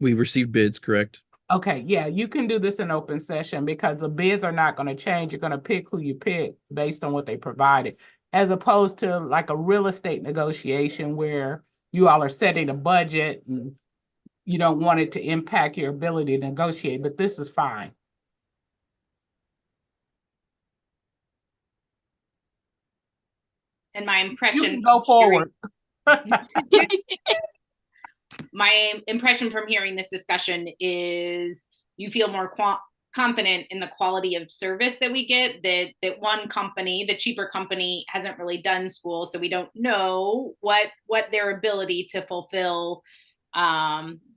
We received bids, correct? Okay, yeah, you can do this in open session because the bids are not going to change. You're going to pick who you pick based on what they provided, as opposed to like a real estate negotiation where you all are setting a budget and you don't want it to impact your ability to negotiate, but this is fine. And my You impression can go from hearing- forward. my impression from hearing this discussion is you feel more confident in the quality of service that we get, that one company, the cheaper company, hasn't really done school, so we don't know what their ability to fulfill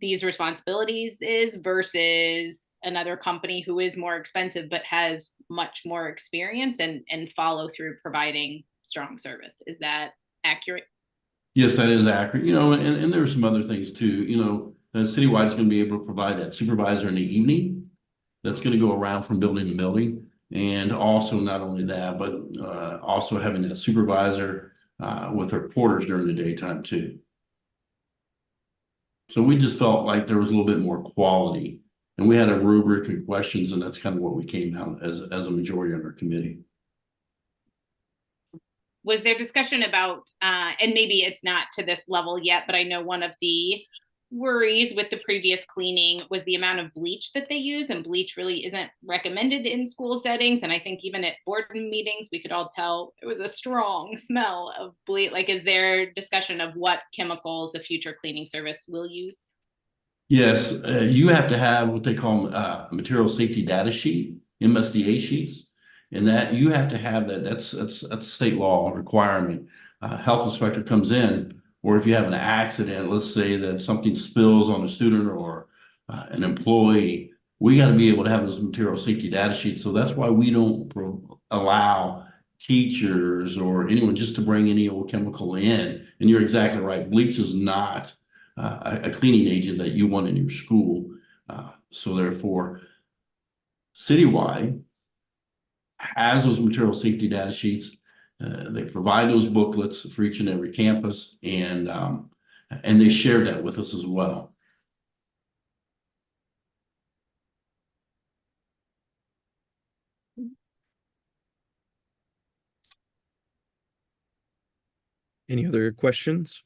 these responsibilities is, versus another company who is more expensive but has much more experience and follow through providing strong service. Is that accurate? Yes, that is accurate. You know, and there are some other things too. You know, Citywide is going to be able to provide that supervisor in the evening that's going to go around from building to building. And also not only that, but also having that supervisor with her porters during the daytime too. So we just felt like there was a little bit more quality, and we had a rubric and questions, and that's kind of what we came out as a majority on our committee. Was there discussion about, and maybe it's not to this level yet, but I know one of the worries with the previous cleaning was the amount of bleach that they use, and bleach really isn't recommended in school settings. And I think even at board meetings, we could all tell it was a strong smell of bleach. Like, is there discussion of what chemicals a future cleaning service will use? Yes, you have to have what they call a material safety data sheet, MSDA sheets. And that you have to have that. That's a state law requirement. Health inspector comes in, or if you have an accident, let's say that something spills on a student or an employee, we got to be able to have those material safety data sheets. So that's why we don't allow teachers or anyone just to bring any old chemical in. And you're exactly right. Bleach is not a cleaning agent that you want in your school. So therefore, Citywide has those material safety data sheets. They provide those booklets for each and every campus, and they shared that with us as well. Any other questions?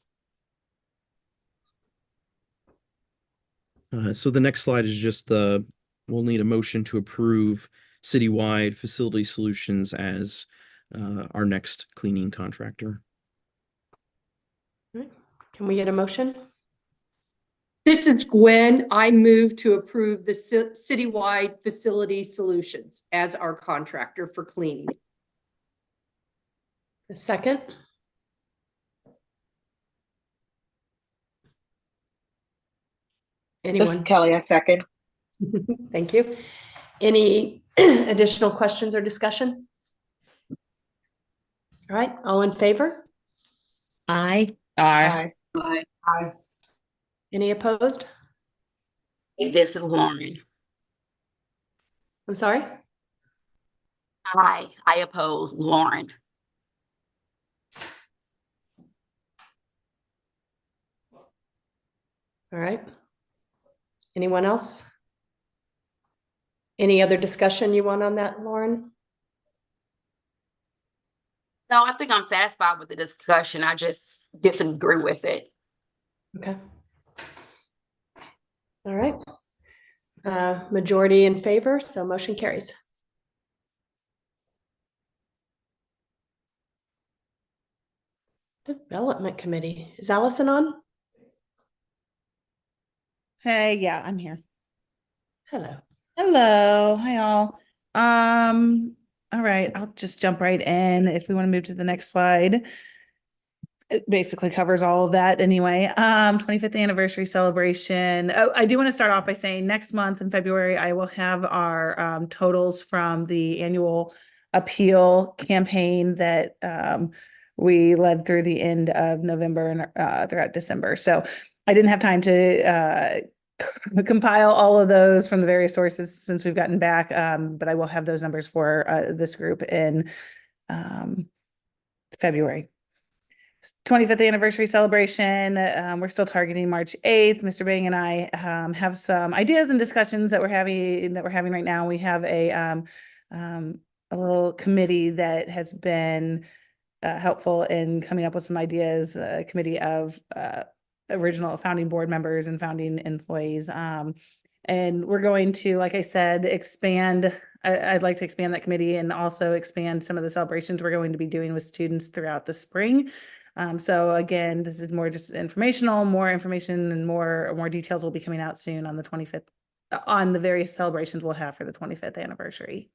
So the next slide is just we'll need a motion to approve Citywide Facility Solutions as our next cleaning contractor. Can we get a motion? This is Gwen. I move to approve the Citywide Facility Solutions as our contractor for cleaning. A second? This is Anyone? Kelly, a second. Thank you. Any additional questions or discussion? All right, all in favor? Aye. Aye. Aye. Any opposed? This is Lauren. I'm sorry? Aye. I oppose. Lauren. All right. Anyone else? Any other discussion you want on that, Lauren? No, I think I'm satisfied with the discussion. I just disagree with it. Okay. All right. Majority in favor, so motion carries. Development Committee. Is Allison on? Hey, yeah, I'm here. Hello. Hello, hi all. All right, I'll just jump right in if we want to move to the next slide. It basically covers all of that anyway. 25th anniversary celebration. Oh, I do want to start off by saying next month in February, I will have our totals from the annual appeal campaign that we led through the end of November and throughout December. So I didn't have time to compile all of those from the various sources since we've gotten back, but I will have those numbers for this group in February. 25th anniversary celebration. We're still targeting March 8th. Mr. Bang and I have some ideas and discussions that we're having right now. We have a little committee that has been helpful in coming up with some ideas, a committee of original founding board members and founding employees. And we're going to, like I said, expand. I'd like to expand that committee and also expand some of the celebrations we're going to be doing with students throughout the spring. So again, this is more just informational, more information and more details will be coming out soon on the 25th, on the various celebrations we'll have for the 25th anniversary.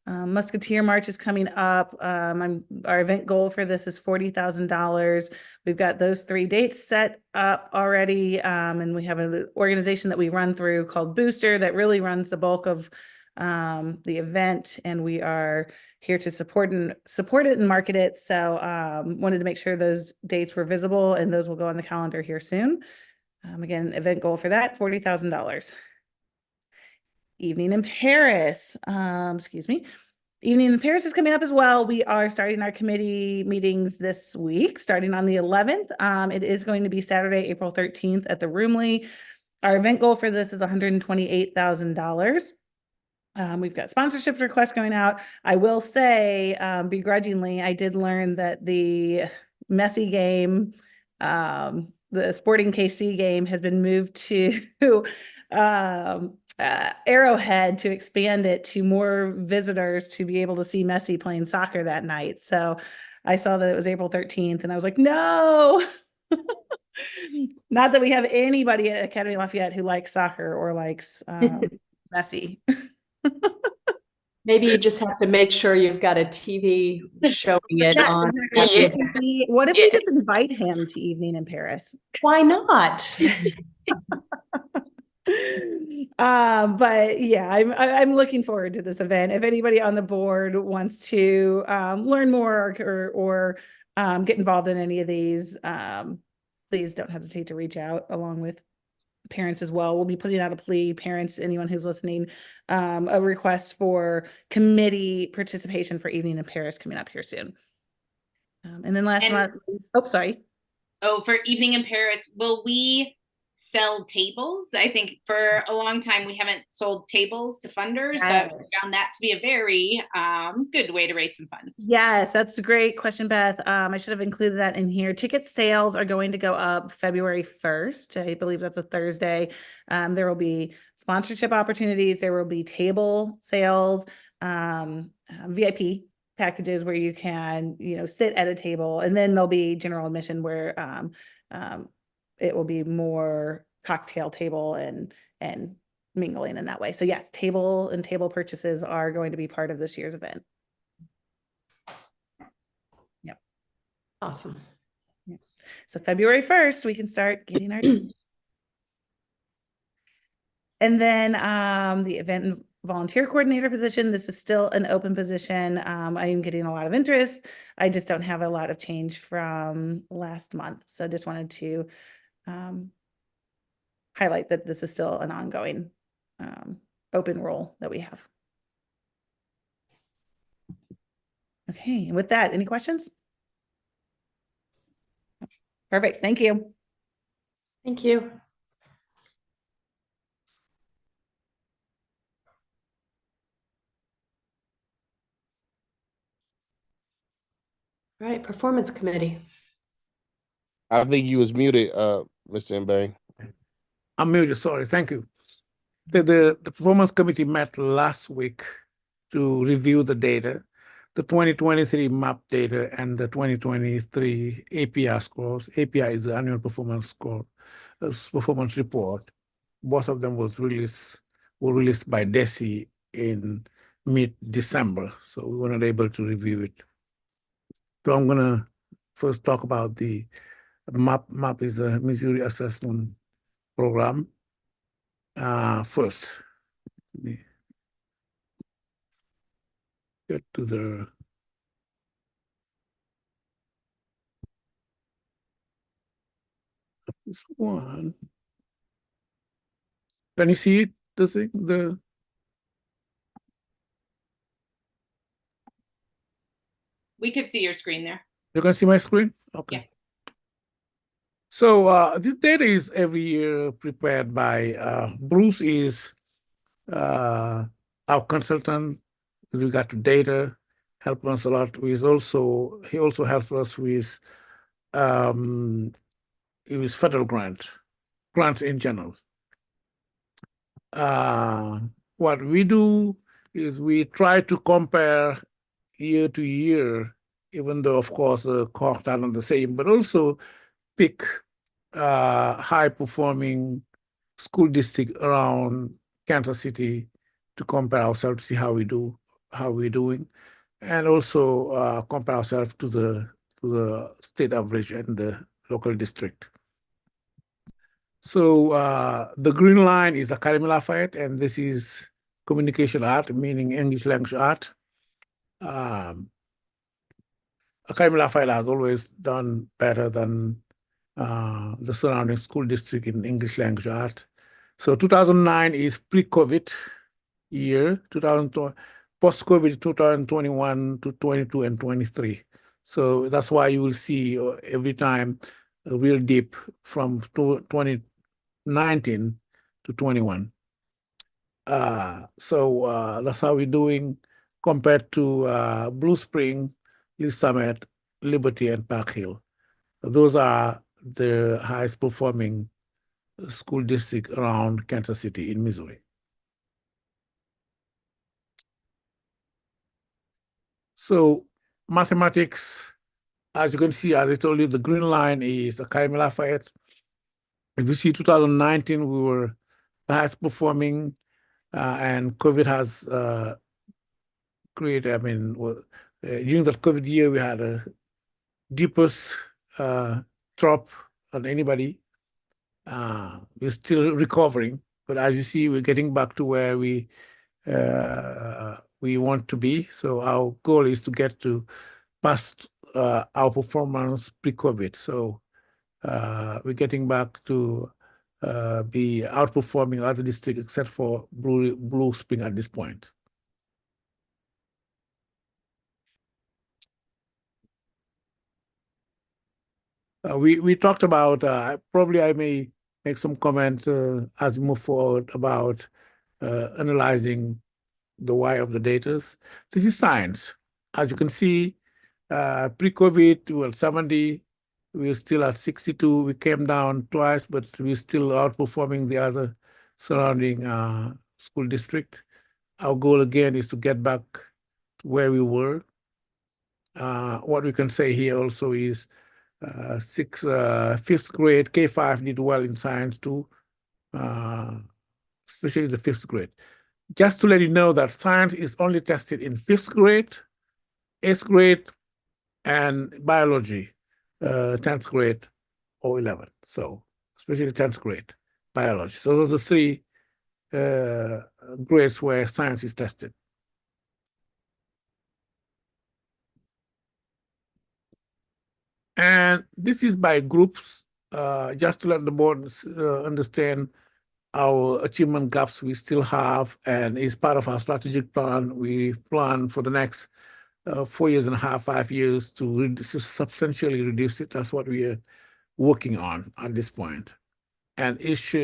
Musketeer March is coming up. Our event goal for this is $40,000. We've got those 3 dates set up already. And we have an organization that we run through called Booster that really runs the bulk of the event. And we are here to support it and market it. So wanted to make sure those dates were visible and those will go on the calendar here soon. Again, event goal for that, $40,000. Evening in Paris, excuse me. Evening in Paris is coming up as well. We are starting our committee meetings this week, starting on the 11th. It is going to be Saturday, April 13th at the Roomley. Our event goal for this is $128,000. We've got sponsorship requests going out. I will say, begrudgingly, I did learn that the Messi game, the Sporting KC game has been moved to Arrowhead to expand it to more visitors to be able to see Messi playing soccer that night. So I saw that it was April 13th and I was like, no. Not that we have anybody at Académie Lafayette who likes soccer or likes Messi. Maybe you just have to make sure you've got a TV showing it on. Exactly. What if we just invite him to Evening in Paris? Why not? But yeah, I'm looking forward to this event. If anybody on the board wants to learn more or get involved in any of these, please don't hesitate to reach out along with parents as well. We'll be putting out a plea, parents, anyone who's listening, a request for committee participation for Evening in Paris coming up here soon. And then last month, sorry. Oh, for Evening in Paris, will we sell tables? I think for a long time we haven't sold tables to funders, but we found that to be a very good way to raise some funds. Yes, that's a great question, Beth. I should have included that in here. Ticket sales are going to go up February 1st. I believe that's a Thursday. There will be sponsorship opportunities. There will be table sales, VIP packages where you can, sit at a table, and then there'll be general admission where it will be more cocktail table and mingling in that way. So yes, table purchases are going to be part of this year's event. Yep. Awesome. Yeah. So February 1st, we can start getting our and then the event volunteer coordinator position. This is still an open position. I am getting a lot of interest. I just don't have a lot of change from last month. So I just wanted to highlight that this is still an ongoing open role that we have. Okay, and with that, any questions? Perfect, thank you. Thank you. All right, Performance Committee. I think you was muted, Mr. Mbang. I'm muted, sorry, thank you. The performance committee met last week to review the data, the 2023 MAP data and the 2023 API scores. API is the annual performance score, performance report. Both of them were released by DESI in mid-December, so we were not able to review it. So I'm gonna first talk about the MAP. MAP is a Missouri Assessment Program. First, let me get to this one. Can you see it? The thing, We could see your screen there. you can see my screen? Okay. Yeah. So this data is every year prepared by Bruce is our consultant with regard to data, help us a lot. He also helps us with federal grants in general. What we do is we try to compare year to year, even though of course the costs are not the same, but also pick high performing school district around Kansas City to compare ourselves to see how we're doing, and also compare ourselves to the state average and the local district. So the green line is Académie Lafayette, and this is communication art, meaning English language art. Académie Lafayette has always done better than the surrounding school district in English language art. So 2009 is pre-COVID year, 2020, post-COVID 2021 to 22 and 23. So that's why you will see every time a real dip from 2019 to 21. So that's how we're doing compared to Blue Spring, Lee Summit, Liberty, and Park Hill. Those are the highest performing school district around Kansas City in Missouri. So mathematics, as you can see, as I told you, the green line is Académie Lafayette. If you see 2019, we were the highest performing, and COVID has created, during that COVID year, we had a deepest drop on anybody. We're still recovering, but as you see, we're getting back to where we want to be. So our goal is to get to past our performance pre-COVID. So we're getting back to be outperforming other districts except for Blue Spring at this point. We talked about, probably I may make some comment as we move forward about analyzing the why of the data. This is science. As you can see, pre-COVID, we were 70, we were still at 62. We came down twice, but we're still outperforming the other surrounding school district. Our goal again is to get back to where we were. What we can say here also is fifth grade, K5 did well in science too, especially the fifth grade. Just to let you know that science is only tested in fifth grade, eighth grade, and biology, 10th grade or 11th. So especially 10th grade, biology. So those are three grades where science is tested. And this is by groups, just to let the board understand our achievement gaps we still have, and is part of our strategic plan. We plan for the next 4.5 years, 5 years to substantially reduce it. That's what we are working on at this point. And each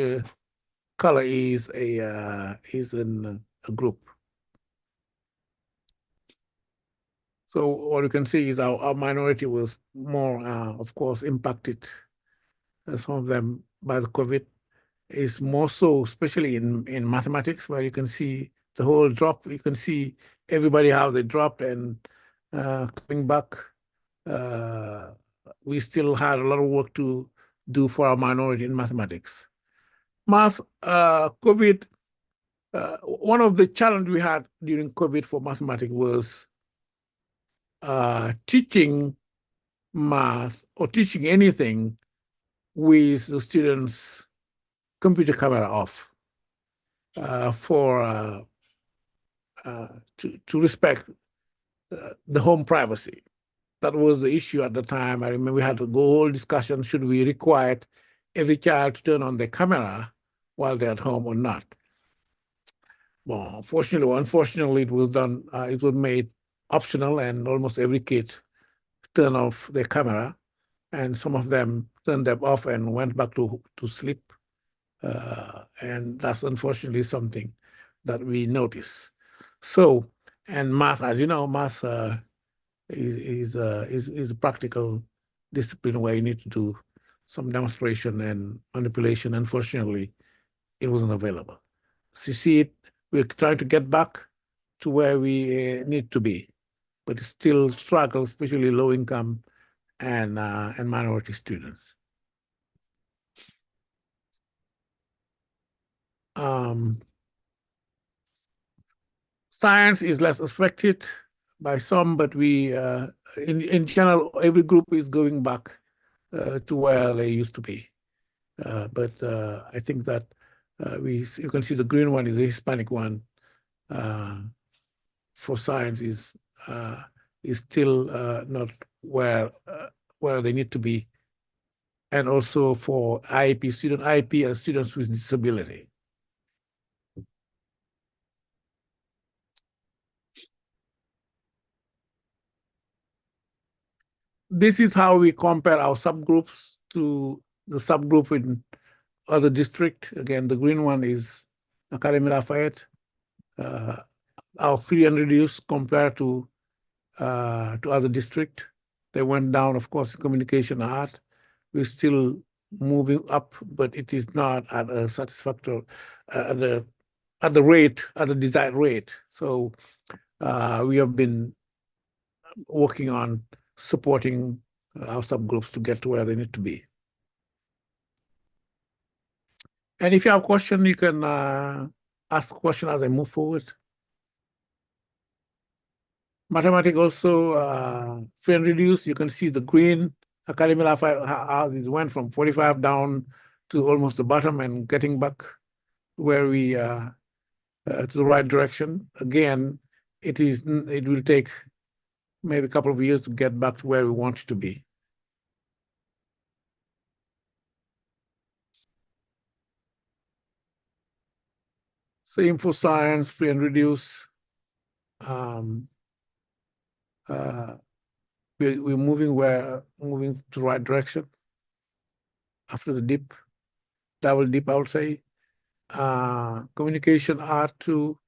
color is in a group. So what you can see is our minority was more, of course, impacted, some of them by the COVID. Is more so, especially in mathematics, where you can see the whole drop. You can see everybody how they dropped and coming back. We still had a lot of work to do for our minority in mathematics. Math, COVID, one of the challenge we had during COVID for mathematics was teaching math or teaching anything with the students' computer camera off, to respect the home privacy. That was the issue at the time. I remember we had a whole discussion, should we require every child to turn on their camera while they're at home or not? Well, fortunately or unfortunately, it was done, it was made optional, and almost every kid turned off their camera, and some of them turned them off and went back to sleep. And that's unfortunately something that we notice. So, and math, as you know, math is a practical discipline where you need to do some demonstration and manipulation. Unfortunately, it wasn't available. So you see it, we're trying to get back to where we need to be, but it's still struggle, especially low income and minority students. Science is less affected by some, but we, in general, every group is going back to where they used to be. But I think that you can see the green one is the Hispanic one. For science is still not where they need to be, and also for IEP and students with disability. This is how we compare our subgroups to the subgroup in other district. Again, the green one is Académie Lafayette. Our free and reduced compared to other district. They went down, of course, communication art. We're still moving up, but it is not at a satisfactory, at the desired rate. So we have been working on supporting our subgroups to get to where they need to be. And if you have a question, you can ask a question as I move forward. Mathematics also, free and reduced, you can see the green Académie Lafayette, how it went from 45 down to almost the bottom and getting back where we, to the right direction. Again, it will take maybe a couple of years to get back to where we want it to be. Same for science, free and reduce. We're moving to the right direction. After the dip, double dip, I would say. Communication art to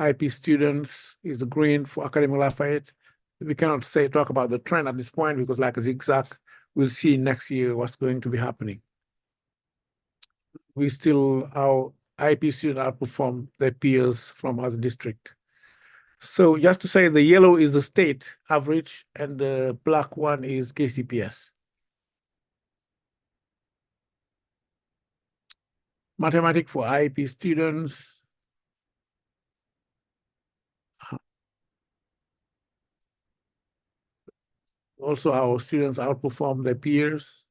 IP students is the green for Académie Lafayette. We cannot talk about the trend at this point because, like a zigzag, we'll see next year what's going to be happening. Our IP students outperform their peers from other district. So just to say, the yellow is the state average and the black one is KCPS. Mathematics for IEP students. Also, our students outperform their peers.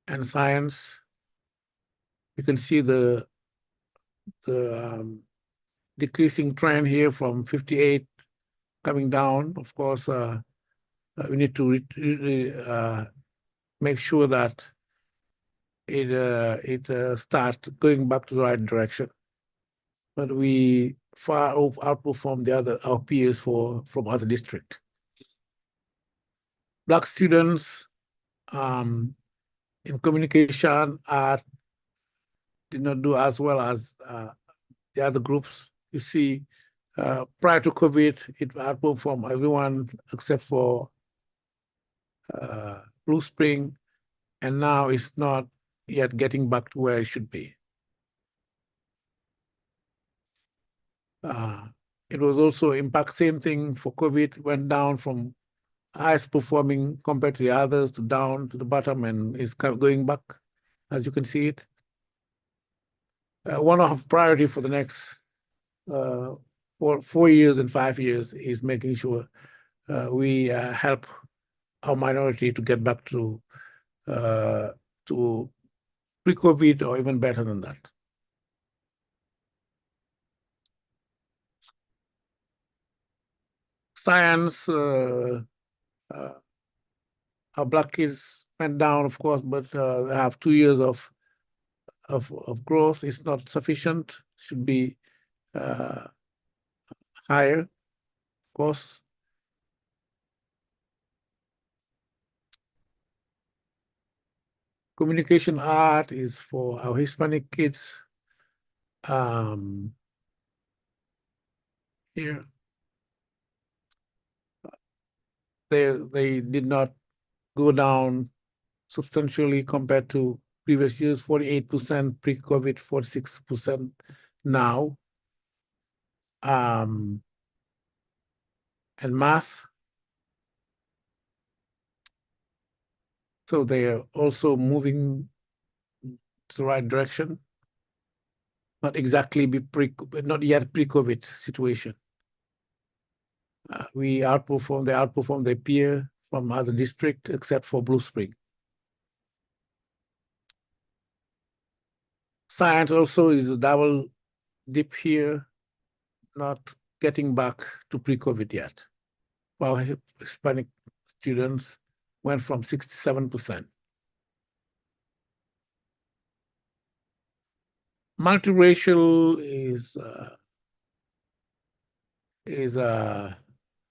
And science, you can see the decreasing trend here from 58 coming down. Of course, we need to make sure that it starts going back to the right direction. But we far outperform our peers from other districts. Black students in communication art did not do as well as the other groups. You see, prior to COVID, it outperformed everyone except for Blue Spring, and now it's not yet getting back to where it should be. It was also same thing for COVID, went down from highest performing compared to the others to down to the bottom, and is going back, as you can see it. One of priority for the next 4 years and 5 years is making sure we help our minority to get back to pre-COVID or even better than that. Science, our Black kids went down, of course, but they have 2 years of growth. It's not sufficient. Should be higher, of course. Communication art is for our Hispanic kids. Here, they did not go down substantially compared to previous years, 48% pre-COVID, 46% now. And math. So they are also moving to the right direction. Not exactly not yet pre-COVID situation. They outperform their peer from other districts except for Blue Spring. Science also is a double dip here, not getting back to pre-COVID yet. While Hispanic students went from 67%. Multiracial is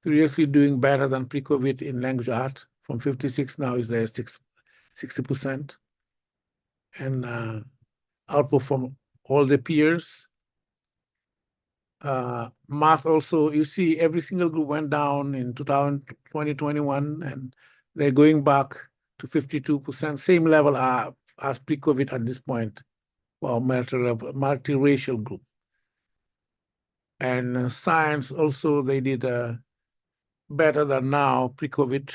curiously doing better than pre-COVID in language art. From 56 now is there 60%, and outperform all the peers. Math also, you see every single group went down in 2021, and they're going back to 52%, same level as pre-COVID at this point for multiracial group. And science also, they did better than now. Pre-COVID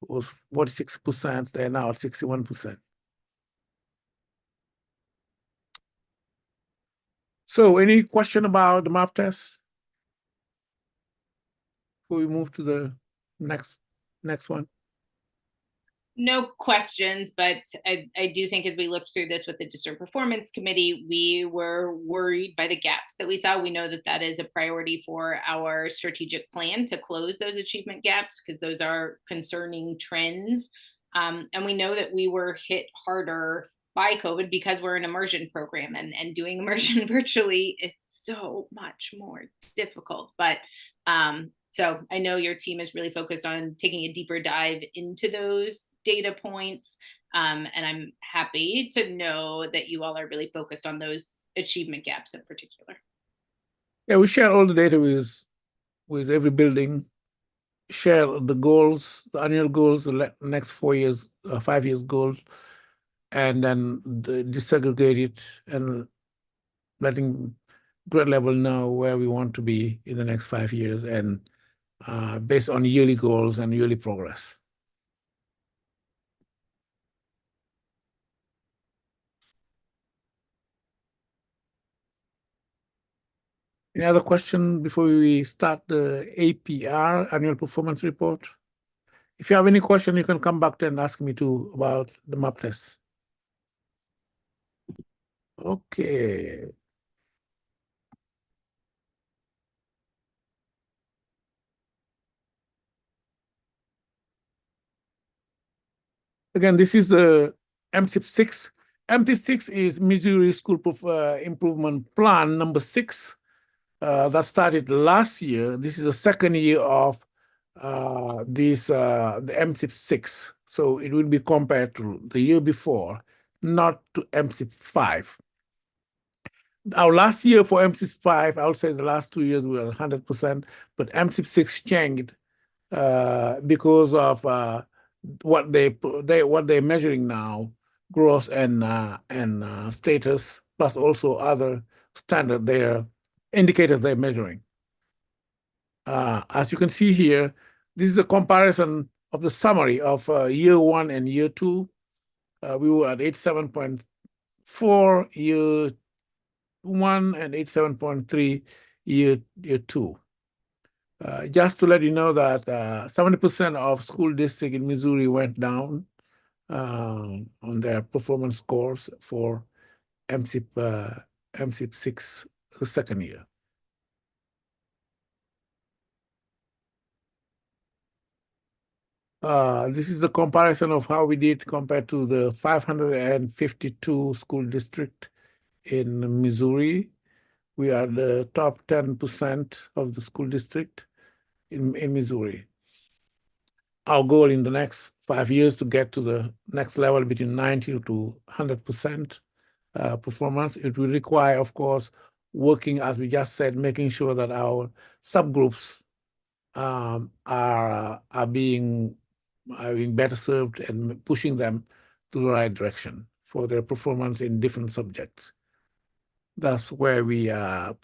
was 46%, they're now at 61%. So any question about the map test before we move to the next one? No questions, but I do think as we looked through this with the district performance committee, we were worried by the gaps that we saw. We know that that is a priority for our strategic plan to close those achievement gaps because those are concerning trends. And we know that we were hit harder by COVID because we're an immersion program, and doing immersion virtually is so much more difficult. But so I know your team is really focused on taking a deeper dive into those data points. And I'm happy to know that you all are really focused on those achievement gaps in particular. Yeah, we share all the data with every building, share the goals, the annual goals, the next 4 years, 5 years goals, and then disaggregate it and letting grade level know where we want to be in the next 5 years, and based on yearly goals and yearly progress. Any other question before we start the APR, Annual Performance Report? If you have any question, you can come back to and ask me too about the map test. Okay. Again, this is MSIP 6. MT6 is Missouri School Improvement Plan number 6. that started last year. This is the second year of the MSIP 6. So it will be compared to the year before, not to MSIP 5. Our last year for MSIP 5, I would say the last 2 years we were 100%, but MSIP 6 changed because of what they're measuring now, growth and status, plus also other standard indicators they're measuring. As you can see here, this is a comparison of the summary of year 1 and year 2. We were at 87.4 year 1 and 87.3 year 2. Just to let you know that 70% of school districts in Missouri went down on their performance scores for MSIP 6, the second year. This is the comparison of how we did compared to the 552 school district in Missouri. We are the top 10% of the school district in Missouri. Our goal in the next 5 years to get to the next level between 90 to 100% performance. It will require, of course, working, as we just said, making sure that our subgroups are being better served and pushing them to the right direction for their performance in different subjects. That's where we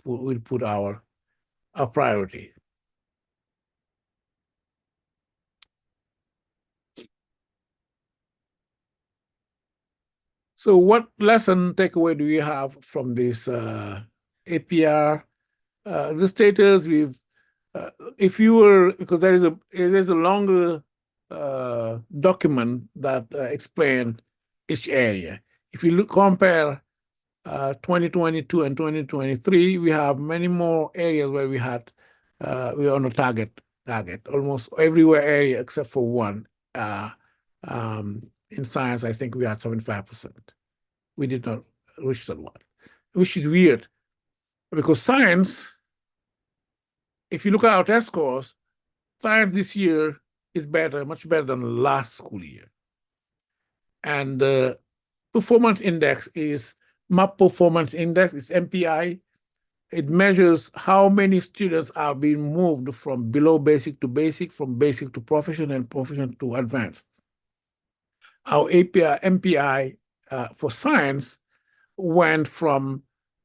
will put our priority. So what lesson takeaway do we have from this APR? The status if you were, because there is a longer document that explains each area. If you compare 2022 and 2023, we have many more areas where we are on a target. Almost everywhere area except for one. In science, I think we had 75%. We did not reach that one, which is weird because science, if you look at our test scores, science this year is better, much better than last school year. And the performance index is MAP performance index, it's MPI. It measures how many students are being moved from below basic to basic, from basic to proficient, and proficient to advanced. Our MPI for science went from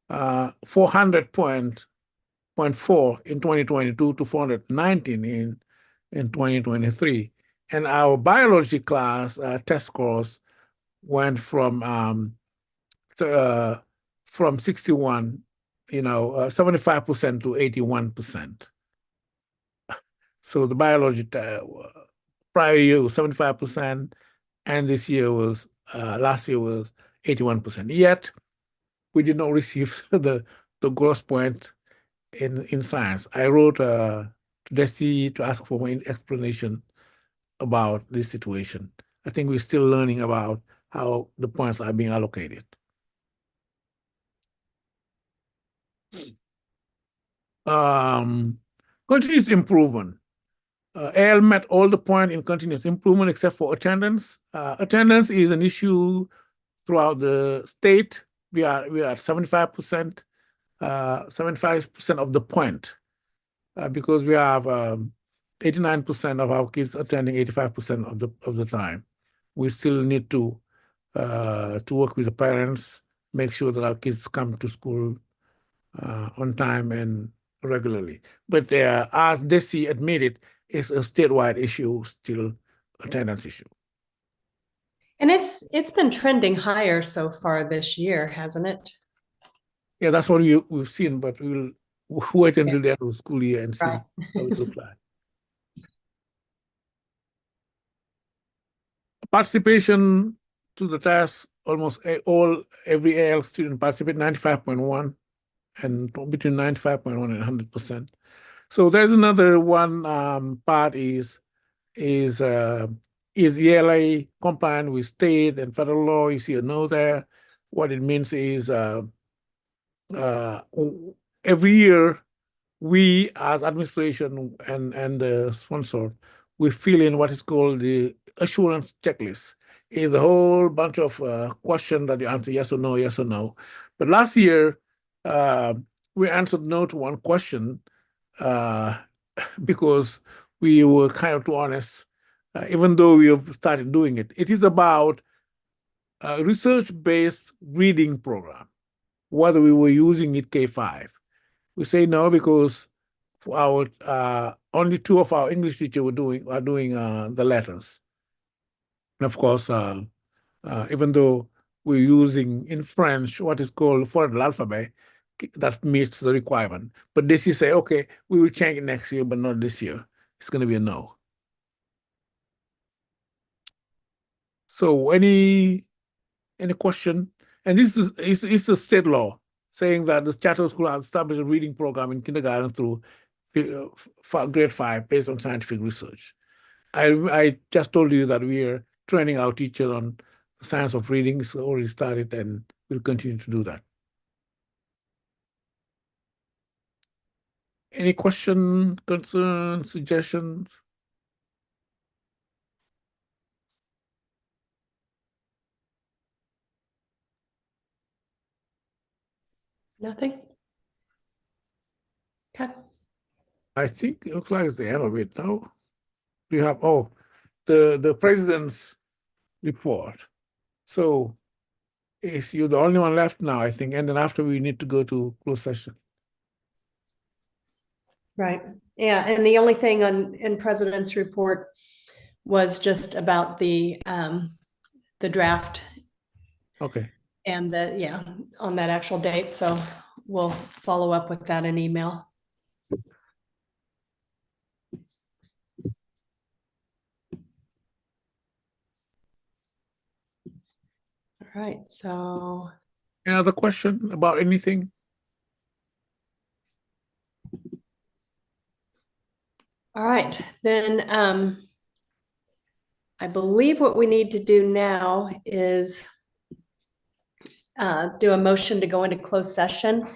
400.4 in 2022 to 419 in 2023. And our biology class test scores went from 61, 75% to 81%. So the biology prior year was 75%, and this year was last year was 81%. Yet we did not receive the gross point in science. I wrote to DESI to ask for more explanation about this situation. I think we're still learning about how the points are being allocated. Continuous improvement. AL met all the points in continuous improvement except for attendance. Attendance is an issue throughout the state. We are at 75%, 75% of the point because we have 89% of our kids attending 85% of the time. We still need to work with the parents, make sure that our kids come to school on time and regularly. But as DESI admitted, it's a statewide issue, still attendance issue. And it's been trending higher so far this year, hasn't it? Yeah, that's what we've seen, but we'll wait until the end of the school year and see how it looks like. Participation to the test, almost every AL student participate 95.1 and between 95.1 and 100%. So there's another one part is ELA compliant with state and federal law? You see a no there. What it means is every year we as administration and the sponsor, we fill in what is called the assurance checklist. It's a whole bunch of questions that you answer yes or no, yes or no. But last year, we answered no to one question because we were kind of too honest, even though we have started doing it. It is about a research-based reading program, whether we were using it K5. We say no because for our only two of our English teachers are doing the letters. And of course, even though we're using in French what is called for the alphabet, that meets the requirement. But they say, okay, we will change it next year, but not this year. It's going to be a no. So any question? And this is it's a state law saying that the charter school has established a reading program in kindergarten through grade 5 based on scientific research. I just told you that we are training our teachers on the science of reading. It's already started and we'll continue to do that. Any question, concern, suggestions? Nothing? Okay. I think it looks like it's the end of it now. We have, the president's report. So you're the only one left now, I think. And then after we need to go to closed session. Right. Yeah. And the only thing in President's report was just about the draft. Okay. And on that actual date. So we'll follow up with that in email. All right. So. Any other question about anything? All right, then I believe what we need to do now is do a motion to go into closed session.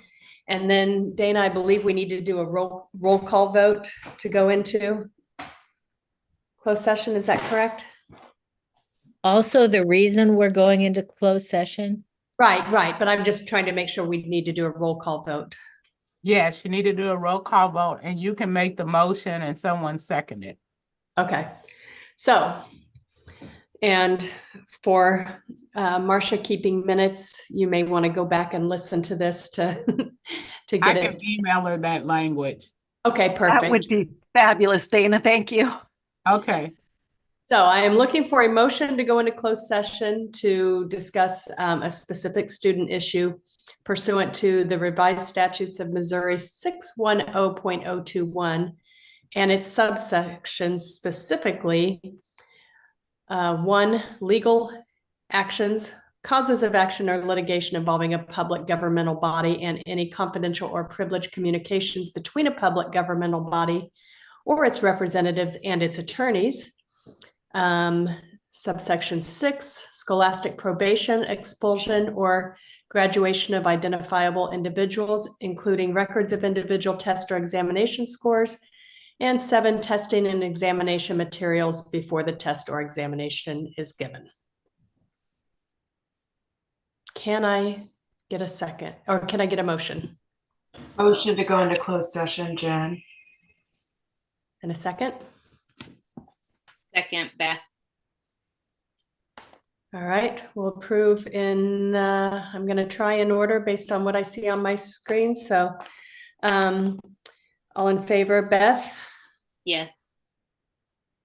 And then Dana, I believe we need to do a roll call vote to go into closed session. Is that correct? Also, the reason we're going into closed session? Right. But I'm just trying to make sure we need to do a roll call vote. Yes, you need to do a roll call vote and you can make the motion and someone second it. Okay. So, and for Marcia keeping minutes, you may want to go back and listen to this to get I it. can email her that language. Okay, perfect. That would be fabulous, Dana. Thank you. Okay. So I am looking for a motion to go into closed session to discuss a specific student issue pursuant to the revised statutes of Missouri 610.021 and its subsections, specifically 1, legal actions, causes of action or litigation involving a public governmental body and any confidential or privileged communications between a public governmental body or its representatives and its attorneys. Subsection 6, scholastic probation, expulsion, or graduation of identifiable individuals, including records of individual test or examination scores. And 7, testing and examination materials before the test or examination is given. Can I get a second, or can I get a motion? Motion to go into closed session, Jen. And a second? Second, Beth. All right, we'll approve in, I'm going to try in order based on what I see on my screen. So all in favor, Beth? Yes.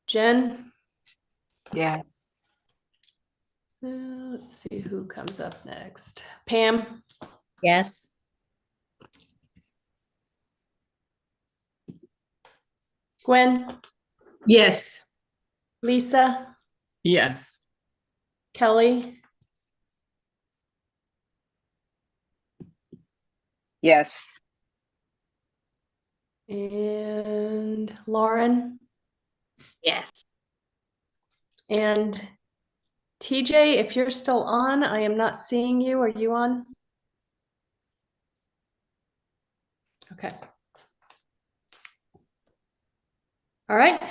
Jen? Yes. Let's see who comes up next. Pam? Yes. Gwen? Yes. Lisa? Yes. Kelly? Yes. And Lauren? Yes. And TJ, if you're still on, I am not seeing you. Are you on? Okay. All right.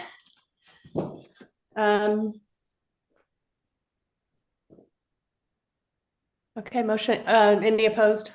Okay, motion, any opposed?